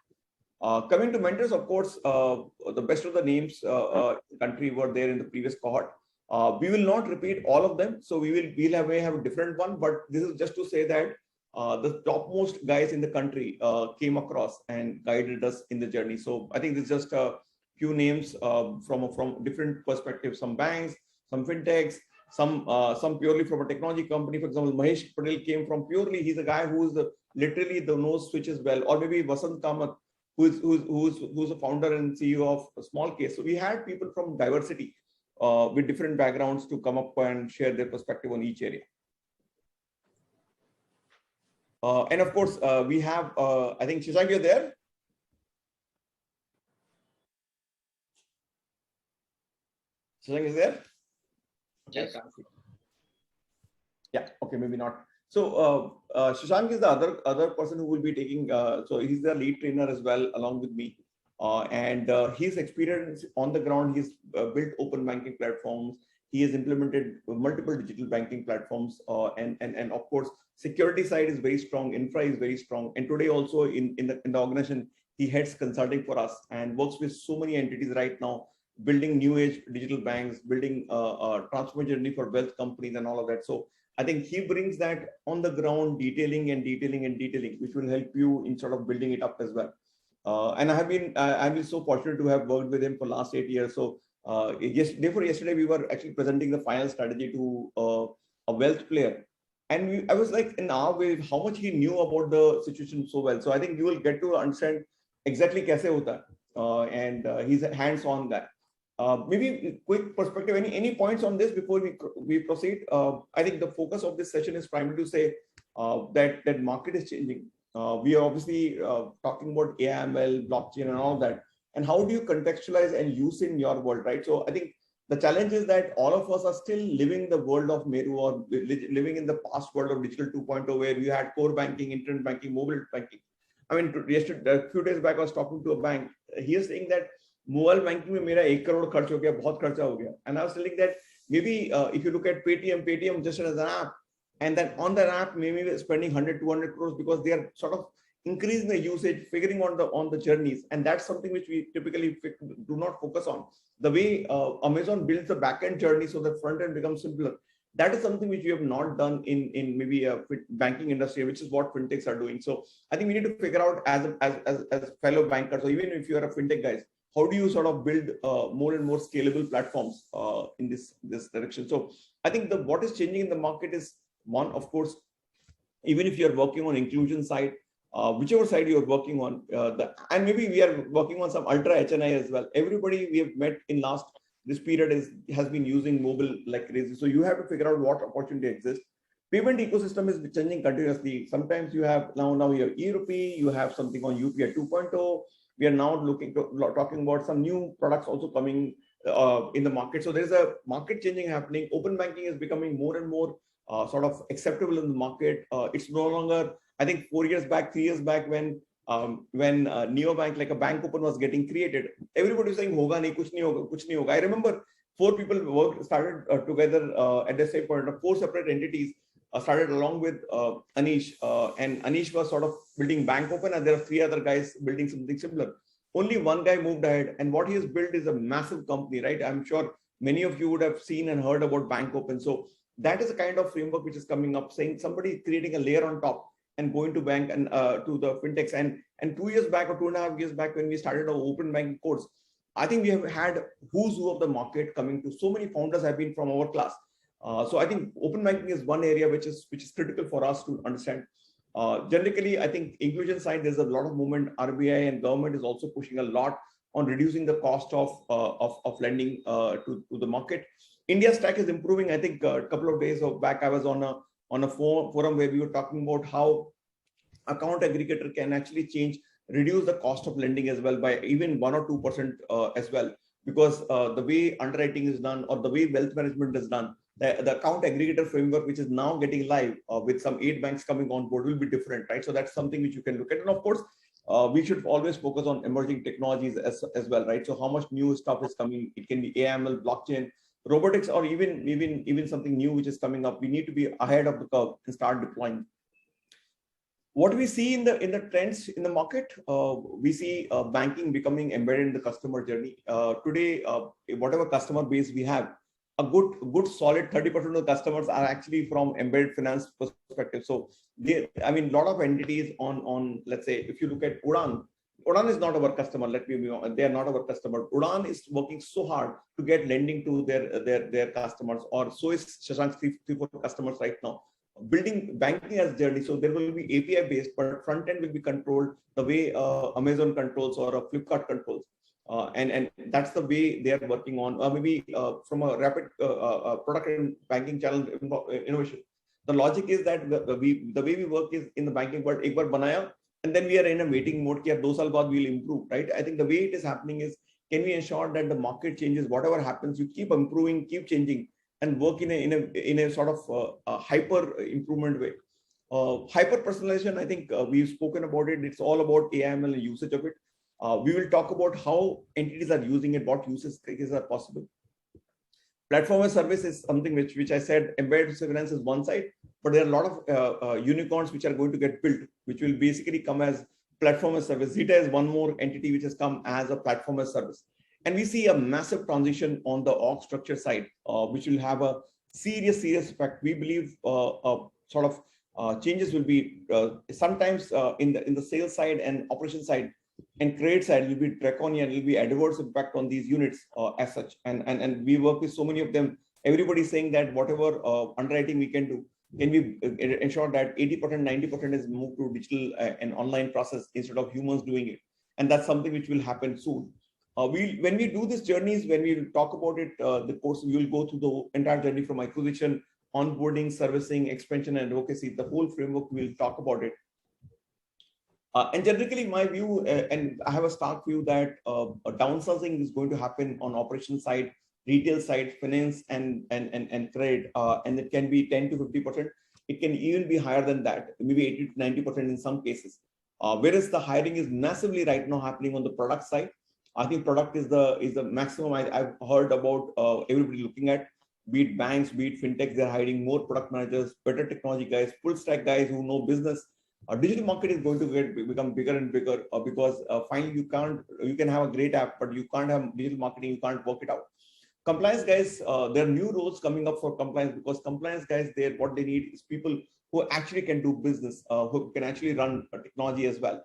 Coming to mentors, of course, the best of the names in the country were there in the previous cohort. We will not repeat all of them. So may have a different one, but this is just to say that the topmost guys in the country came across and guided us in the journey. So I think this is just a few names from different perspectives, some banks, some fintechs, some purely from a technology company. For example, Mahesh Patel came from purely, he's a guy who is literally the knows switches well, or maybe Vasant Kamath, who's a founder and CEO of a small case. So we had people from diversity with different backgrounds to come up and share their perspective on each area. And of course, we have, I think, Shashank, you're there? Shashank is there?
Yes.
Yeah, okay, maybe not. So Shashank is the other person who will be taking, so he's the lead trainer as well, along with me. And his experience on the ground, he's built open banking platforms. He has implemented multiple digital banking platforms, and of course, security side is very strong, infra is very strong. And today also in the organization, he heads consulting for us and works with so many entities right now, building new age digital banks, building a transformation journey for wealth companies and all of that. So I think he brings that on the ground detailing, which will help you in sort of building it up as well. And I've been so fortunate to have worked with him for last 8 years. So yesterday we were actually presenting the final strategy to a wealth player, and I was like in awe with how much he knew about the situation so well. So I think you will get to understand exactly kaise hota, and he's a hands-on guy. Maybe quick perspective, any points on this before we proceed? I think the focus of this session is primarily to say that market is changing. We are obviously talking about AML, blockchain and all that. And how do you contextualize and use in your world, right? So I think the challenge is that all of us are still living the world of Meru, or living in the past world of digital 2.0, where you had core banking, internet banking, mobile banking. I mean, a few days back, I was talking to a bank. He is saying that mobile banking mein mera 1 crore kharch ho gaya, bahut kharcha ho gaya. And I was telling that maybe if you look at Paytm just as an app, and then on that app, maybe we're spending 100, 200 crores because they are sort of increasing the usage, figuring on the journeys. And that's something which we typically do not focus on. The way Amazon builds the backend journey so the front end becomes simpler. That is something which we have not done in maybe a banking industry, which is what fintechs are doing. So I think we need to figure out as fellow bankers, or even if you are a fintech guys, how do you sort of build more and more scalable platforms in this direction? So I think what is changing in the market is, one, of course, even if you're working on inclusion side, whichever side you're working on, and maybe we are working on some ultra HNI as well. Everybody we have met in this period has been using mobile like crazy. So you have to figure out what opportunity exists. Payment ecosystem is changing continuously. Sometimes you have now you have e-Rupee, you have something on UPI 2.0. We are now talking about some new products also coming in the market. So there's a market changing happening. Open banking is becoming more and more sort of acceptable in the market. It's no longer, I think 3 years back when neobank like a bank open was getting created, everybody was saying hoga nahi, kuch nahi hoga. I remember 4 people started together at the same point. 4 separate entities started along with Anish, and Anish was sort of building bank open, and there are 3 other guys building something similar. only one guy moved ahead, and what he has built is a massive company, right? I'm sure many of you would have seen and heard about Bank Open. So that is a kind of framework which is coming up, saying somebody creating a layer on top and going to bank and to the fintechs. And 2 years back or 2.5 years back, when we started our open banking course, I think we have had who's who of the market coming to. So many founders have been from our class. So I think open banking is one area which is critical for us to understand. Generally, I think inclusion side, there's a lot of movement. RBI and government is also pushing a lot on reducing the cost of lending to the market. India Stack is improving. I think a couple of days back, I was on a forum where we were talking about how account aggregator can actually reduce the cost of lending as well by even 1 or 2% as well, because the way underwriting is done or the way wealth management is done, the account aggregator framework, which is now getting live with some 8 banks coming on board, will be different, right? So that's something which you can look at. And of course, we should always focus on emerging technologies as well, right? So how much new stuff is coming? It can be AML, blockchain, robotics, or even something new which is coming up. We need to be ahead of the curve and start deploying. What we see in the trends in the market, we see banking becoming embedded in the customer journey. Today, whatever customer base we have, a good solid 30% of the customers are actually from embedded finance perspective. So a lot of entities on, let's say, if you look at Udaan is not our customer. Let me be honest, they are not our customer. Udaan is working so hard to get lending to their customers, or so is Shashank's 3-4 customers right now. Building banking as journey, so there will be API based, but front end will be controlled the way Amazon controls or Flipkart controls, and that's the way they are working on. Maybe from a rapid product and banking channel innovation, the logic is that the way we work is in the banking world, ek baar banaya, and then we are in a waiting mode. Ki 2 saal baad we'll improve, right? I think the way it is happening is, can we ensure that the market changes, whatever happens, you keep improving, keep changing, and work in a sort of hyper improvement way. Hyper personalization, I think we've spoken about it. It's all about AML and usage of it. We will talk about how entities are using it, what uses cases are possible. Platform as service is something which I said, embedded finance is one side, but there are a lot of unicorns which are going to get built, which will basically come as platform as service. Zeta is one more entity which has come as a platform as service. And we see a massive transition on the org structure side, which will have a serious effect. We believe changes will be sometimes in the sales side and operation side and credit side will be draconian. It will be adverse impact on these units as such. And we work with so many of them. Everybody's saying that whatever underwriting we can do, can we ensure that 80%, 90% is moved to digital and online process instead of humans doing it. And that's something which will happen soon. When we do these journeys, when we talk about it, the course, we will go through the entire journey from acquisition, onboarding, servicing, expansion, and advocacy. The whole framework, we'll talk about it. And generally, my view, and I have a stark view that downsizing is going to happen on operation side, retail side, finance, and credit, and it can be 10 to 50%. It can even be higher than that, maybe 80 to 90% in some cases. Whereas the hiring is massively right now happening on the product side. I think product is the maximum I've heard about everybody looking at, be it banks, be it fintechs. They're hiring more product managers, better technology guys, full stack guys who know business. Digital marketing is going to become bigger and bigger because finally you can have a great app, but you can't have digital marketing, you can't work it out. Compliance guys, there are new roles coming up for compliance, because compliance guys, what they need is people who actually can do business, who can actually run technology as well.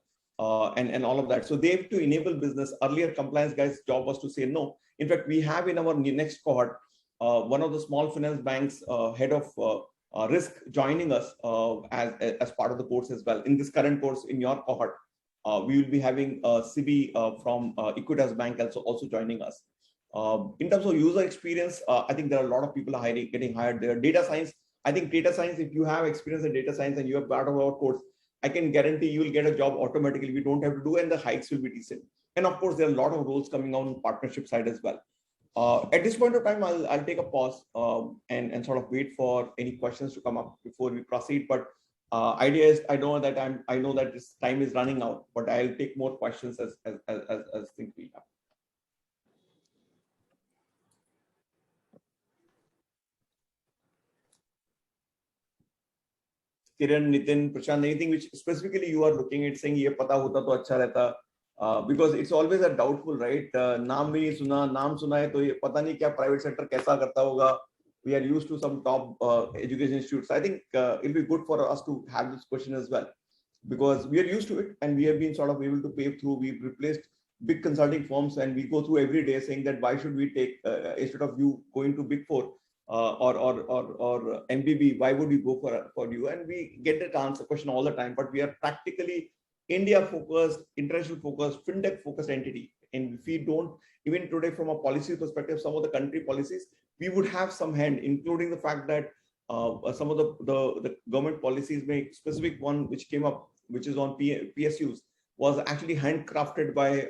And all of that. So they have to enable business. Earlier, compliance guys' job was to say no. In fact, we have in our next cohort, one of the small finance banks head of risk joining us as part of the course as well. In this current course, in your cohort, we will be having CB from Equitas Bank also joining us. In terms of user experience, I think there are a lot of people getting hired there. Data science, I think data science, if you have experience in data science and you are part of our course, I can guarantee you will get a job automatically. We don't have to do, and the hikes will be decent. And of course, there are a lot of roles coming on partnership side as well. At this point of time, I'll take a pause and sort of wait for any questions to come up before we proceed. But idea is, I know that this time is running out, but I'll take more questions as things we have. Kiran, Nitin, Prashant, anything which specifically you are looking at saying, "Ye pata hota to acha rehta," because it's always a doubtful, right? नाम भी नहीं सुना, नाम सुना है तो ये पता नहीं क्या private sector कैसा करता होगा. We are used to some top education institutes. I think it'll be good for us to have this question as well, because we are used to it and we have been sort of able to pave through. We've replaced big consulting firms and we go through every day saying that why should we take, instead of you going to Big Four or MBB, why would you go for you? And we get that answer question all the time, but we are practically India focused, international focused, fintech focused entity. And if we don't, even today from a policy perspective, some of the country policies, we would have some hand, including the fact that some of the government policies make specific one which came up, which is on PSUs, was actually handcrafted by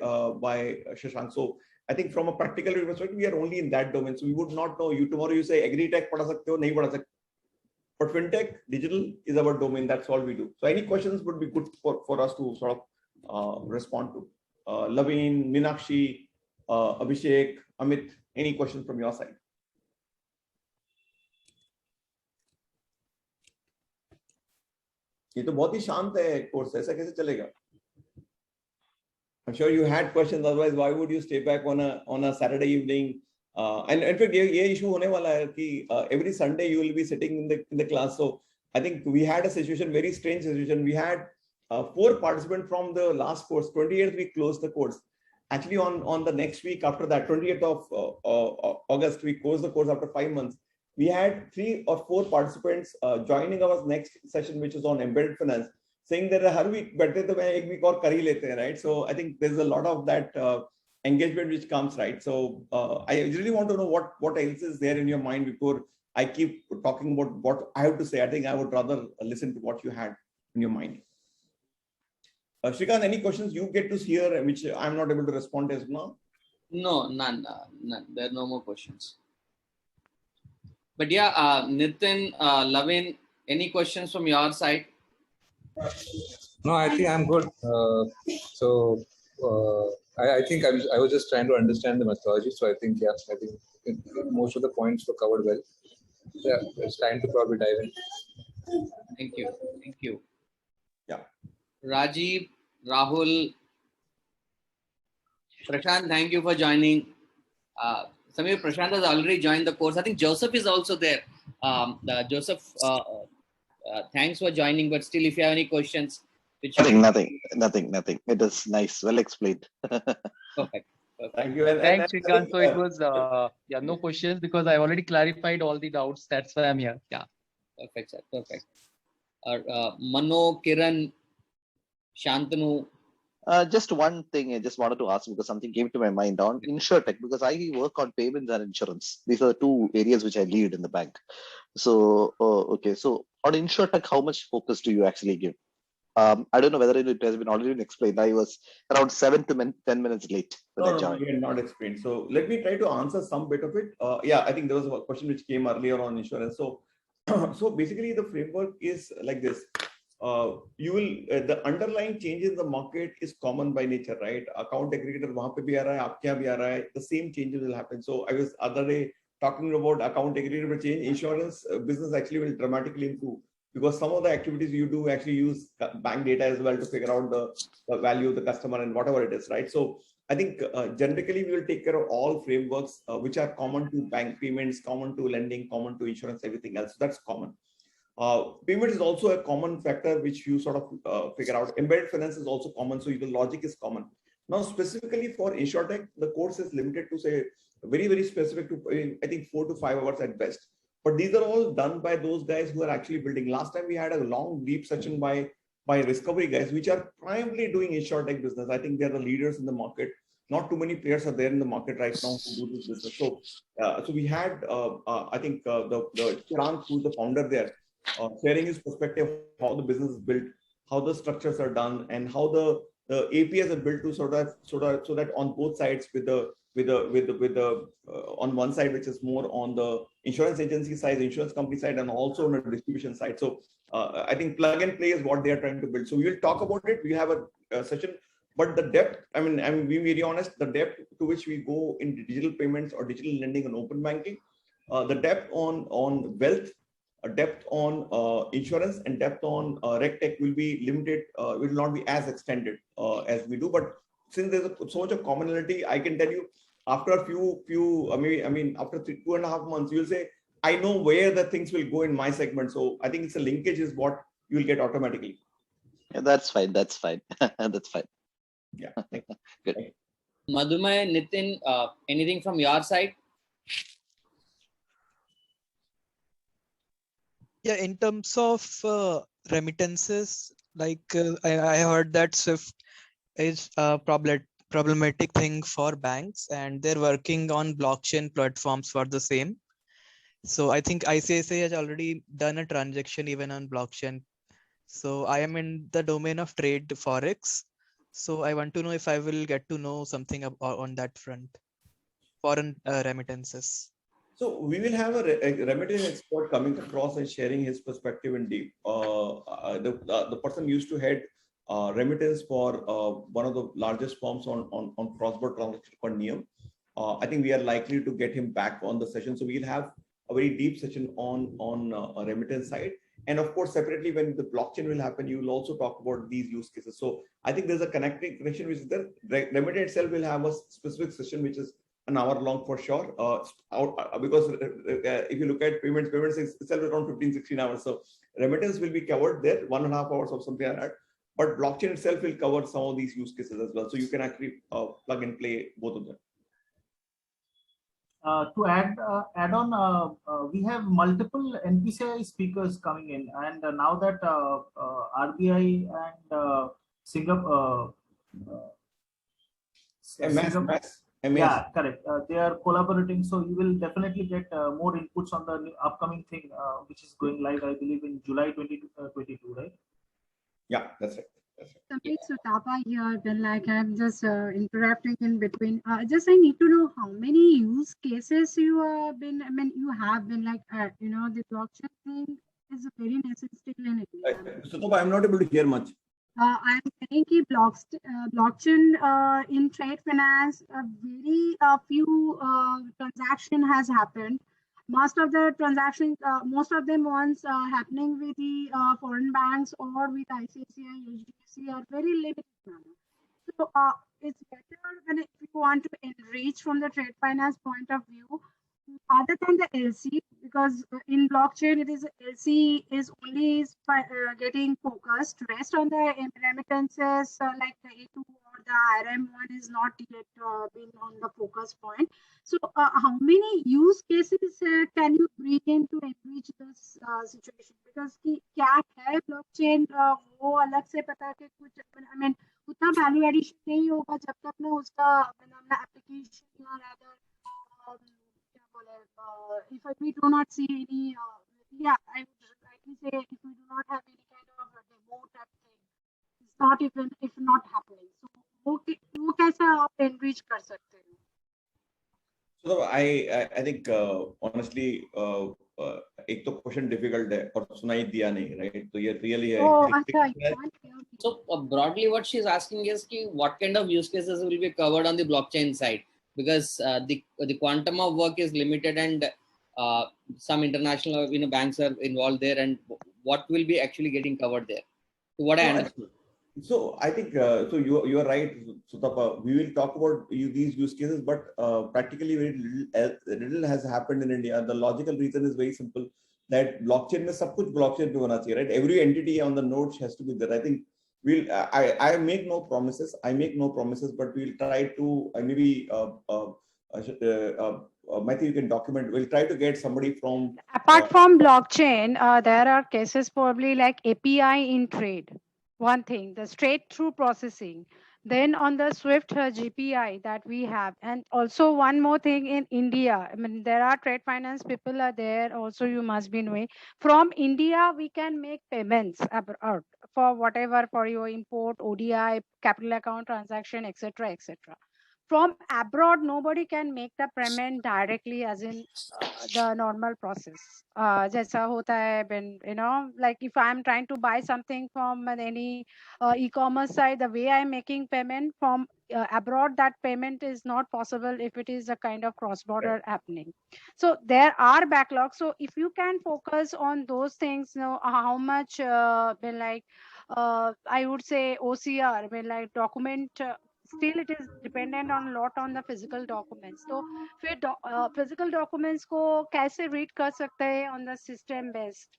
Shashank. So I think from a practical perspective, we are only in that domain. So we would not know. You tomorrow you say agri-tech pada sakte ho, nahi pada sakte. But fintech, digital is our domain. That's all we do. So any questions would be good for us to sort of respond to. Laveen, Meenakshi, Abhishek, Amit, any questions from your side? ये तो बहुत ही शांत है course, ऐसा कैसे चलेगा? I'm sure you had questions. Otherwise, why would you stay back on a Saturday evening? And in fact, ये issue होने वाला है कि every Sunday you will be sitting in the class. So I think we had a situation, very strange situation. We had 4 participants from the last course. 28th we closed the course. Actually, on the next week after that, 28th of August, we closed the course after 5 months. We had 3 or 4 participants joining our next session, which is on embedded finance, saying that her week बैठते तो मैं एक week और कर ही लेते हैं, right? So I think there's a lot of that engagement which comes, right? So I really want to know what else is there in your mind before I keep talking about what I have to say. I think I would rather listen to what you had in your mind. Shrikant, any questions you get to hear which I'm not able to respond as now?
No, none. There are no more questions. But yeah, Nitin, Lavin, any questions from your side?
No, I think I'm good. I think I was just trying to understand the methodology. So I think, yeah, I think most of the points were covered well. Yeah, it's time to probably dive in.
Thank you. Thank you.
Yeah.
Rajiv, Rahul, Prashant, thank you for joining. Samir, Prashant has already joined the course. I think Joseph is also there. Joseph, thanks for joining. But still, if you have any questions,
Nothing. It is nice, well explained.
Perfect.
Thank you.
Thanks, Shrikant. So it was no questions because I already clarified all the doubts. That's why I'm here. Yeah.
Perfect, sir. Perfect. Mano, Kiran, Shantanu.
Just one thing I just wanted to ask because something came to my mind on InsurTech, because I work on payments and insurance. These are the 2 areas which I lead in the bank. So, okay. So on InsurTech, how much focus do you actually give? I don't know whether it has been already explained. I was around 7 to 10 minutes late when I joined.
No, not explained. So let me try to answer some bit of it. Yeah, I think there was a question which came earlier on insurance. So, so basically the framework is like this. You will the underlying change in the market is common by nature, right? Account aggregator वहाँ पे भी आ रहा है, आपके यहाँ भी आ रहा है. The same changes will happen. So I was other day talking about account aggregator change. Insurance business actually will dramatically improve, because some of the activities you do actually use bank data as well to figure out the value of the customer and whatever it is, right? So I think generally we will take care of all frameworks which are common to bank payments, common to lending, common to insurance, everything else. So that's common. Payment is also a common factor which you sort of figure out. Embedded finance is also common, so the logic is common. Now, specifically for InsurTech, the course is limited to say very, very specific to I think 4 to 5 hours at best. But these are all done by those guys who are actually building. Last time we had a long, deep session by Discovery guys, which are primarily doing InsurTech business. I think they're the leaders in the market. Not too many players are there in the market right now to do this business. So, so we had, I think, the Chirag, who's the founder there, sharing his perspective, how the business is built, how the structures are done, and how the APIs are built to so that on both sides on one side, which is more on the insurance agency side, insurance company side, and also on the distribution side. So I think plug and play is what they are trying to build. So we will talk about it. We have a session, but the depth, I mean, I'm being very honest, the depth to which we go in digital payments or digital lending and open banking, the depth on wealth, depth on insurance, and depth on RegTech will be limited, will not be as extended as we do. But since there's so much of commonality, I can tell you after a few after 2.5 months, you'll say, I know where the things will go in my segment. So I think it's a linkage is what you'll get automatically.
Yeah, that's fine. That's fine. That's fine.
Yeah.
Good.
Madhumay, Nitin, anything from your side?
Yeah, in terms of remittances, like I heard that SWIFT is a problematic thing for banks, and they're working on blockchain platforms for the same. So I think ICICI has already done a transaction even on blockchain. So I am in the domain of trade forex. So I want to know if I will get to know something on that front, foreign remittances.
So we will have a remittance expert coming across and sharing his perspective in deep. The person used to head remittance for one of the largest firms on cross-border transaction called Niyam. I think we are likely to get him back on the session. So we'll have a very deep session on a remittance side. And of course, separately, when the blockchain will happen, you will also talk about these use cases. So I think there's a connection which is there. Remittance itself will have a specific session, which is an hour long for sure. Because if you look at payments is itself around 15-16 hours. So remittance will be covered there, 1.5 hours or something like that. But blockchain itself will cover some of these use cases as well. So you can actually plug and play both of them.
To add on, we have multiple NPCI speakers coming in, and now that RBI and Singapore, yeah, correct. They are collaborating, so you will definitely get more inputs on the upcoming thing, which is going live, I believe, in July 2022, right?
Yeah, that's right.
Something Sutapa here, then like I'm just interrupting in between. Just I need to know how many use cases you have been. I mean, you have been like the blockchain thing is very necessary in India.
Sutapa, I'm not able to hear much.
I'm saying blockchain in trade finance, very few transaction has happened. Most of the transactions, most of them ones happening with the foreign banks or with ICICI, HDFC are very limited manner. So it's better when if you want to enrich from the trade finance point of view, other than the LC, because in blockchain it is LC is only getting focused. Rest on the remittances like the A2 or the RM one is not yet been on the focus point. So how many use cases can you bring in to enrich this situation? Because क्या है blockchain वो अलग से पता कि कुछ I mean उतना value addition नहीं होगा जब तक ना उसका application या rather if we do not see any, I would likely say if we do not have any kind of a demo type thing, it's not even if not happening. So वो कैसे आप enrich कर सकते हो?
So I think honestly एक तो question difficult है और सुनाई दिया नहीं, राइट? तो ये रियली है.
So broadly what she's asking is what kind of use cases will be covered on the blockchain side, because the quantum of work is limited and some international banks are involved there, and what will be actually getting covered there, to what I understood.
So I think so you are right, Sutapa. We will talk about these use cases, but practically very little has happened in India. The logical reason is very simple, that blockchain में सब कुछ blockchain पे होना चाहिए, right? Every entity on the node has to be there. I think I make no promises. But we'll try to maybe Matthew, you can document. We'll try to get somebody from.
Apart from blockchain, there are cases probably like API in trade. One thing, the straight through processing. Then on the Swift GPI that we have, and also one more thing in India. I mean, there are trade finance people are there. Also, you must be knowing. From India, we can make payments abroad for whatever, for your import, ODI, capital account transaction, etc., etc. From abroad, nobody can make the payment directly as in the normal process. Jaisa hota hai when, like if I'm trying to buy something from any e-commerce site, the way I'm making payment from abroad, that payment is not possible if it is a kind of cross-border happening. So there are backlogs. So if you can focus on those things, how much I would say OCR, like document still it is dependent on lot on the physical documents. तो फिर physical documents को कैसे read कर सकते हैं on the system based?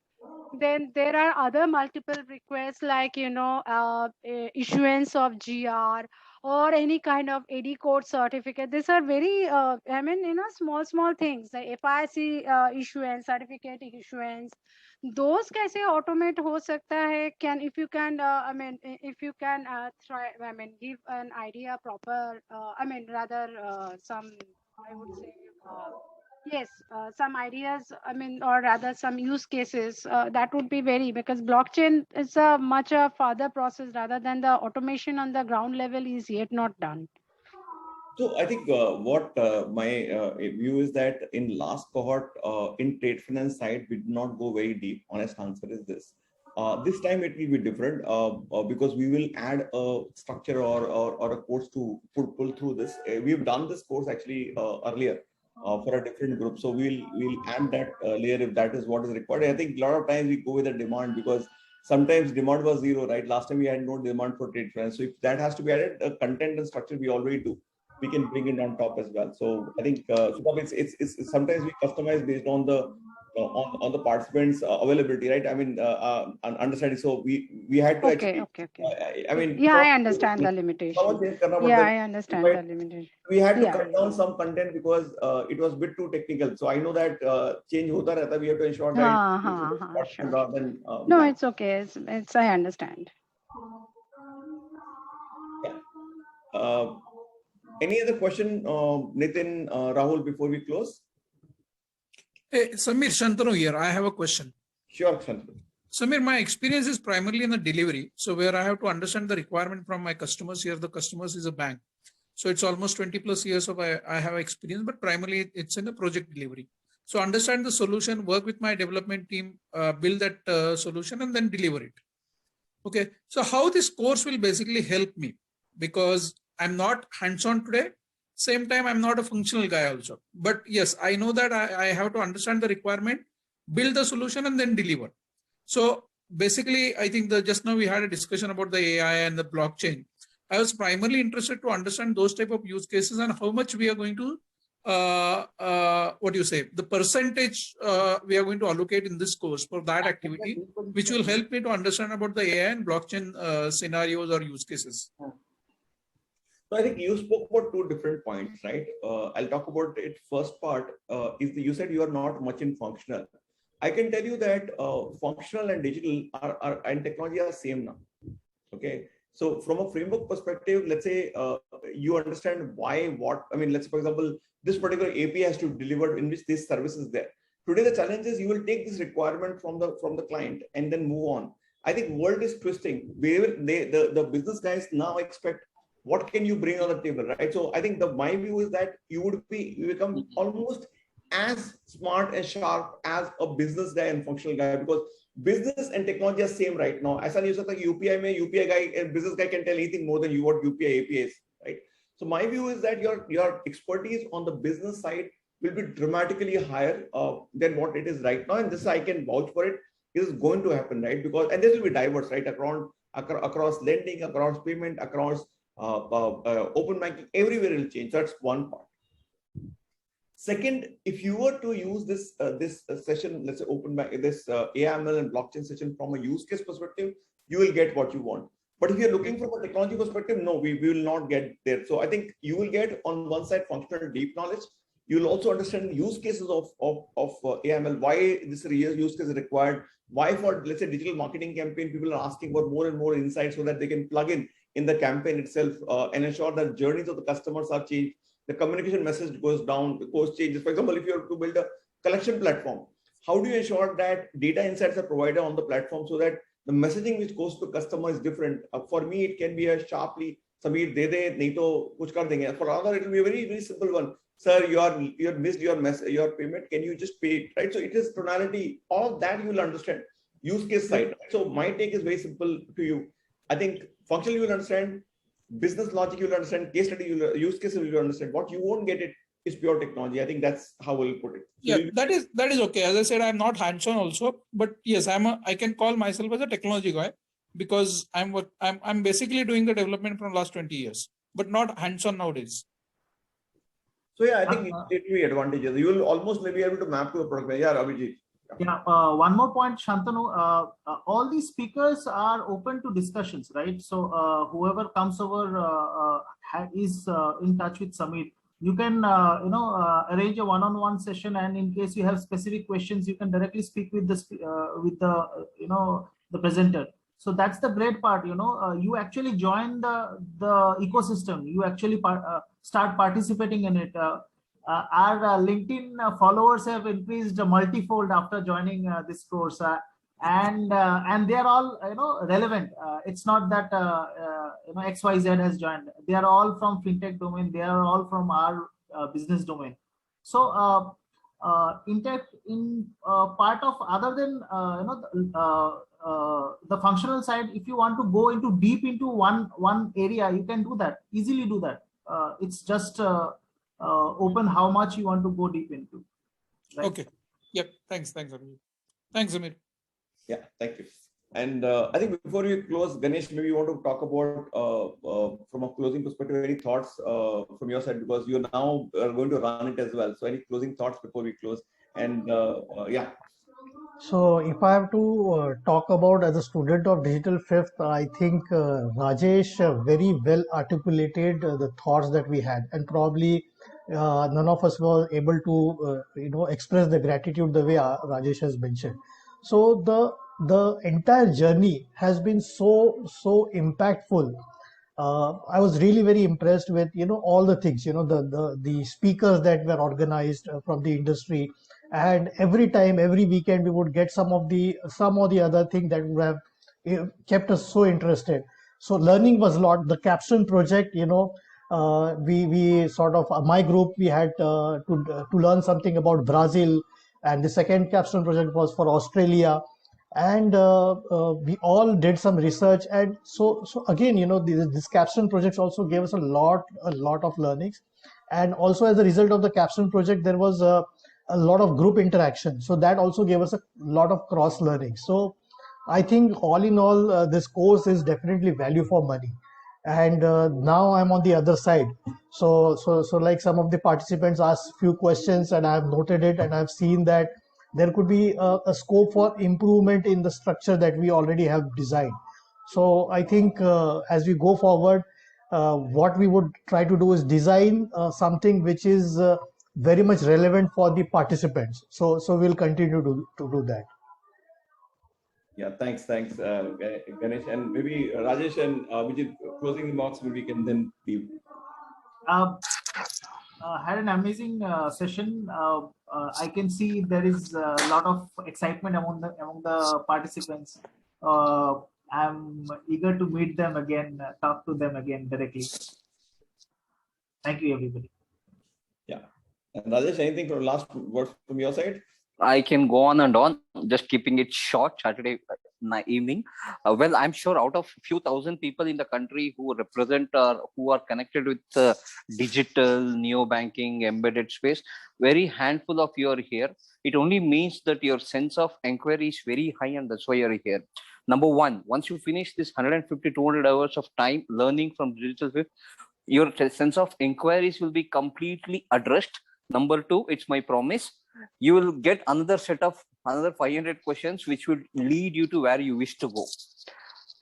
Then there are other multiple requests like issuance of GR or any kind of AD code certificate. These are very small things like FIC issuance, certificate issuance. Those कैसे automate हो सकता है? If you can try, give an idea proper, some, I would say, yes, some ideas, or rather some use cases, that would be very, because blockchain is a much a further process rather than the automation on the ground level is yet not done.
So I think what my view is that in last cohort in trade finance side, we did not go very deep. Honest answer is this. This time it will be different because we will add a structure or a course to pull through this. We've done this course actually earlier for a different group. So we'll add that layer if that is what is required. I think a lot of times we go with the demand because sometimes demand was zero, right? Last time we had no demand for trade finance. So if that has to be added, content and structure we already do. We can bring it on top as well. So I think it's sometimes we customize based on the participants' availability, right? Understanding. So we had to
okay. I understand the limitation. Yeah, I understand the limitation.
We had to cut down some content because it was a bit too technical. So I know that change hota rehta. We have to ensure that.
Sure. No, it's okay. It's I understand.
Yeah. Any other question, Nitin, Rahul, before we close?
Hey, Samir, Shantanu here. I have a question.
Sure, Shantanu.
Samir, my experience is primarily in the delivery. So where I have to understand the requirement from my customers here, the customers is a bank. So it's almost 20 plus years of I have experience, but primarily it's in the project delivery. So understand the solution, work with my development team, build that solution and then deliver it. Okay. So how this course will basically help me, because I'm not hands-on today. Same time, I'm not a functional guy also. But yes, I know that I have to understand the requirement, build the solution, and then deliver. So basically, I think just now we had a discussion about the AI and the blockchain. I was primarily interested to understand those type of use cases and how much we are going to, the percentage we are going to allocate in this course for that activity, which will help me to understand about the AI and blockchain scenarios or use cases.
So I think you spoke about two different points, right? I'll talk about it. First part is you said you are not much in functional. I can tell you that functional and digital and technology are same now. Okay. So from a framework perspective, let's say you understand let's say, for example, this particular API has to deliver in which this service is there. Today, the challenge is you will take this requirement from the client and then move on. I think world is twisting. The business guys now expect what can you bring on the table, right? So I think my view is that you become almost as smart and sharp as a business guy and functional guy, because business and technology are same right now. As I use like UPI guy and business guy can tell anything more than you what UPI API is, right? So my view is that your expertise on the business side will be dramatically higher than what it is right now, and this I can vouch for it. It is going to happen, right? And this will be diverse, right? Across lending, across payment, across open banking, everywhere will change. That's one part. Second, if you were to use this session, let's say this AML and blockchain session from a use case perspective, you will get what you want. But if you're looking from a technology perspective, no, we will not get there. So I think you will get on one side functional deep knowledge. You will also understand use cases of AML, why this use case is required, why for, let's say, digital marketing campaign, people are asking for more and more insights so that they can plug in the campaign itself and ensure that journeys of the customers are changed. The communication message goes down, the course changes. For example, if you have to build a collection platform, how do you ensure that data insights are provided on the platform so that the messaging which goes to customer is different? For me, it can be a sharply, Samir, de nahi to kuch kar denge. For other, it will be a very, very simple one. Sir, you missed your payment. Can you just pay it? Right? So it is tonality. All of that you will understand. Use case side. Right? So my take is very simple to you. I think functionally you will understand, business logic you will understand, case study use cases you will understand. What you won't get it is pure technology. I think that's how we'll put it. So
yeah, that is okay. As I said, I'm not hands-on also, but yes, I can call myself as a technology guy because I'm basically doing the development from last 20 years. but not hands-on nowadays.
So yeah, I think it will be advantages. You will almost maybe able to map to a product. Yeah, Abhijit.
Yeah, one more point, Shantanu. All these speakers are open to discussions, right? So whoever comes over is in touch with Samir. You can, arrange a one-on-one session, and in case you have specific questions, you can directly speak with the presenter. So that's the great part. You actually join the ecosystem. You actually start participating in it. Our LinkedIn followers have increased multifold after joining this course, and they are all relevant. It's not that XYZ has joined. They are all from fintech domain. They are all from our business domain. So in part of other than the functional side, if you want to go into deep into one area, you can do that, easily do that. It's just open how much you want to go deep into. Right?
Okay. Yep. Thanks, Amir. Thanks, Amir.
Yeah, thank you. And I think before we close, Ganesh, maybe you want to talk about from a closing perspective, any thoughts from your side, because you now are going to run it as well. So any closing thoughts before we close? And yeah.
So if I have to talk about as a student of Digital Fifth, I think Rajesh very well articulated the thoughts that we had, and probably none of us were able to express the gratitude the way Rajesh has mentioned. So the entire journey has been so impactful. I was really very impressed with all the things, the speakers that were organized from the industry, and every weekend we would get some or the other thing that would have kept us so interested. So learning was a lot. The capstone project, we sort of my group, we had to learn something about Brazil, and the second capstone project was for Australia. And we all did some research, and so again, this capstone projects also gave us a lot of learnings. And also as a result of the capstone project, there was a lot of group interaction, so that also gave us a lot of cross learning. So I think all in all, this course is definitely value for money. And now I'm on the other side, so like some of the participants asked few questions, and I've noted it, and I've seen that there could be a scope for improvement in the structure that we already have designed. So I think as we go forward, what we would try to do is design something which is very much relevant for the participants. So we'll continue to do that.
Yeah, thanks, Ganesh, and maybe Rajesh and Vijay, closing remarks, maybe we can then leave.
Had an amazing session. I can see there is a lot of excitement among the participants. I'm eager to meet them again, talk to them again directly. Thank you, everybody.
Yeah. And Rajesh, anything for last words from your side?
I can go on and on, just keeping it short. Saturday evening. Well, I'm sure out of a few thousand people in the country who represent or who are connected with digital, neo-banking, embedded space, very handful of you are here. It only means that your sense of inquiry is very high, and that's why you're here. Number one, once you finish this 150, 200 hours of time learning from Digital Fifth, your sense of inquiries will be completely addressed. Number two, it's my promise, you will get another 500 questions which will lead you to where you wish to go.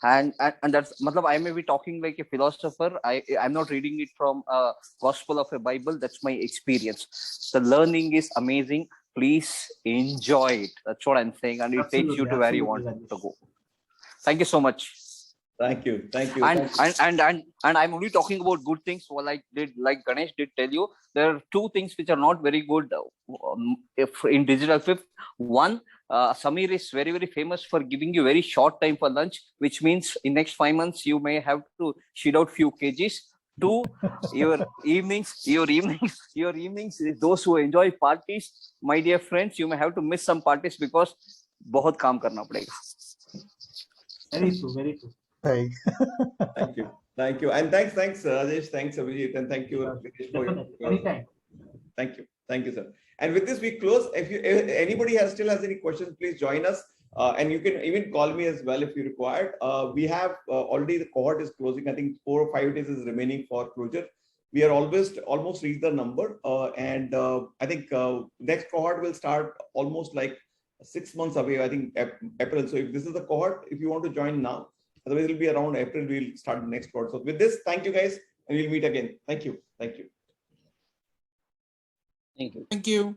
And that's, I may be talking like a philosopher. I'm not reading it from a gospel of a Bible. That's my experience. The learning is amazing. Please enjoy it. That's what I'm saying. And it takes you to where you want to go. Thank you so much.
Thank you.
And I'm only talking about good things. Well, like Ganesh did tell you, there are two things which are not very good in Digital Fifth. One, Samir is very, very famous for giving you very short time for lunch, which means in next 5 months you may have to shed out few kgs. Two, your evenings, those who enjoy parties, my dear friends, you may have to miss some parties because बहुत काम करना पड़ेगा.
Very true, very true.
Thank you, and thanks Rajesh, thanks Abhijit, and thank you
anytime.
Thank you, sir. And with this we close. If anybody still has any questions, please join us. And you can even call me as well if you require. We have already the cohort is closing. I think 4 or 5 days is remaining for closure. We are almost reached the number, and I think next cohort will start almost like 6 months away. I think April. So if this is the cohort, if you want to join now, otherwise it will be around April. We'll start the next cohort. So with this, thank you guys, and we'll meet again. Thank you. Thank you.
Thank you.
Thank you.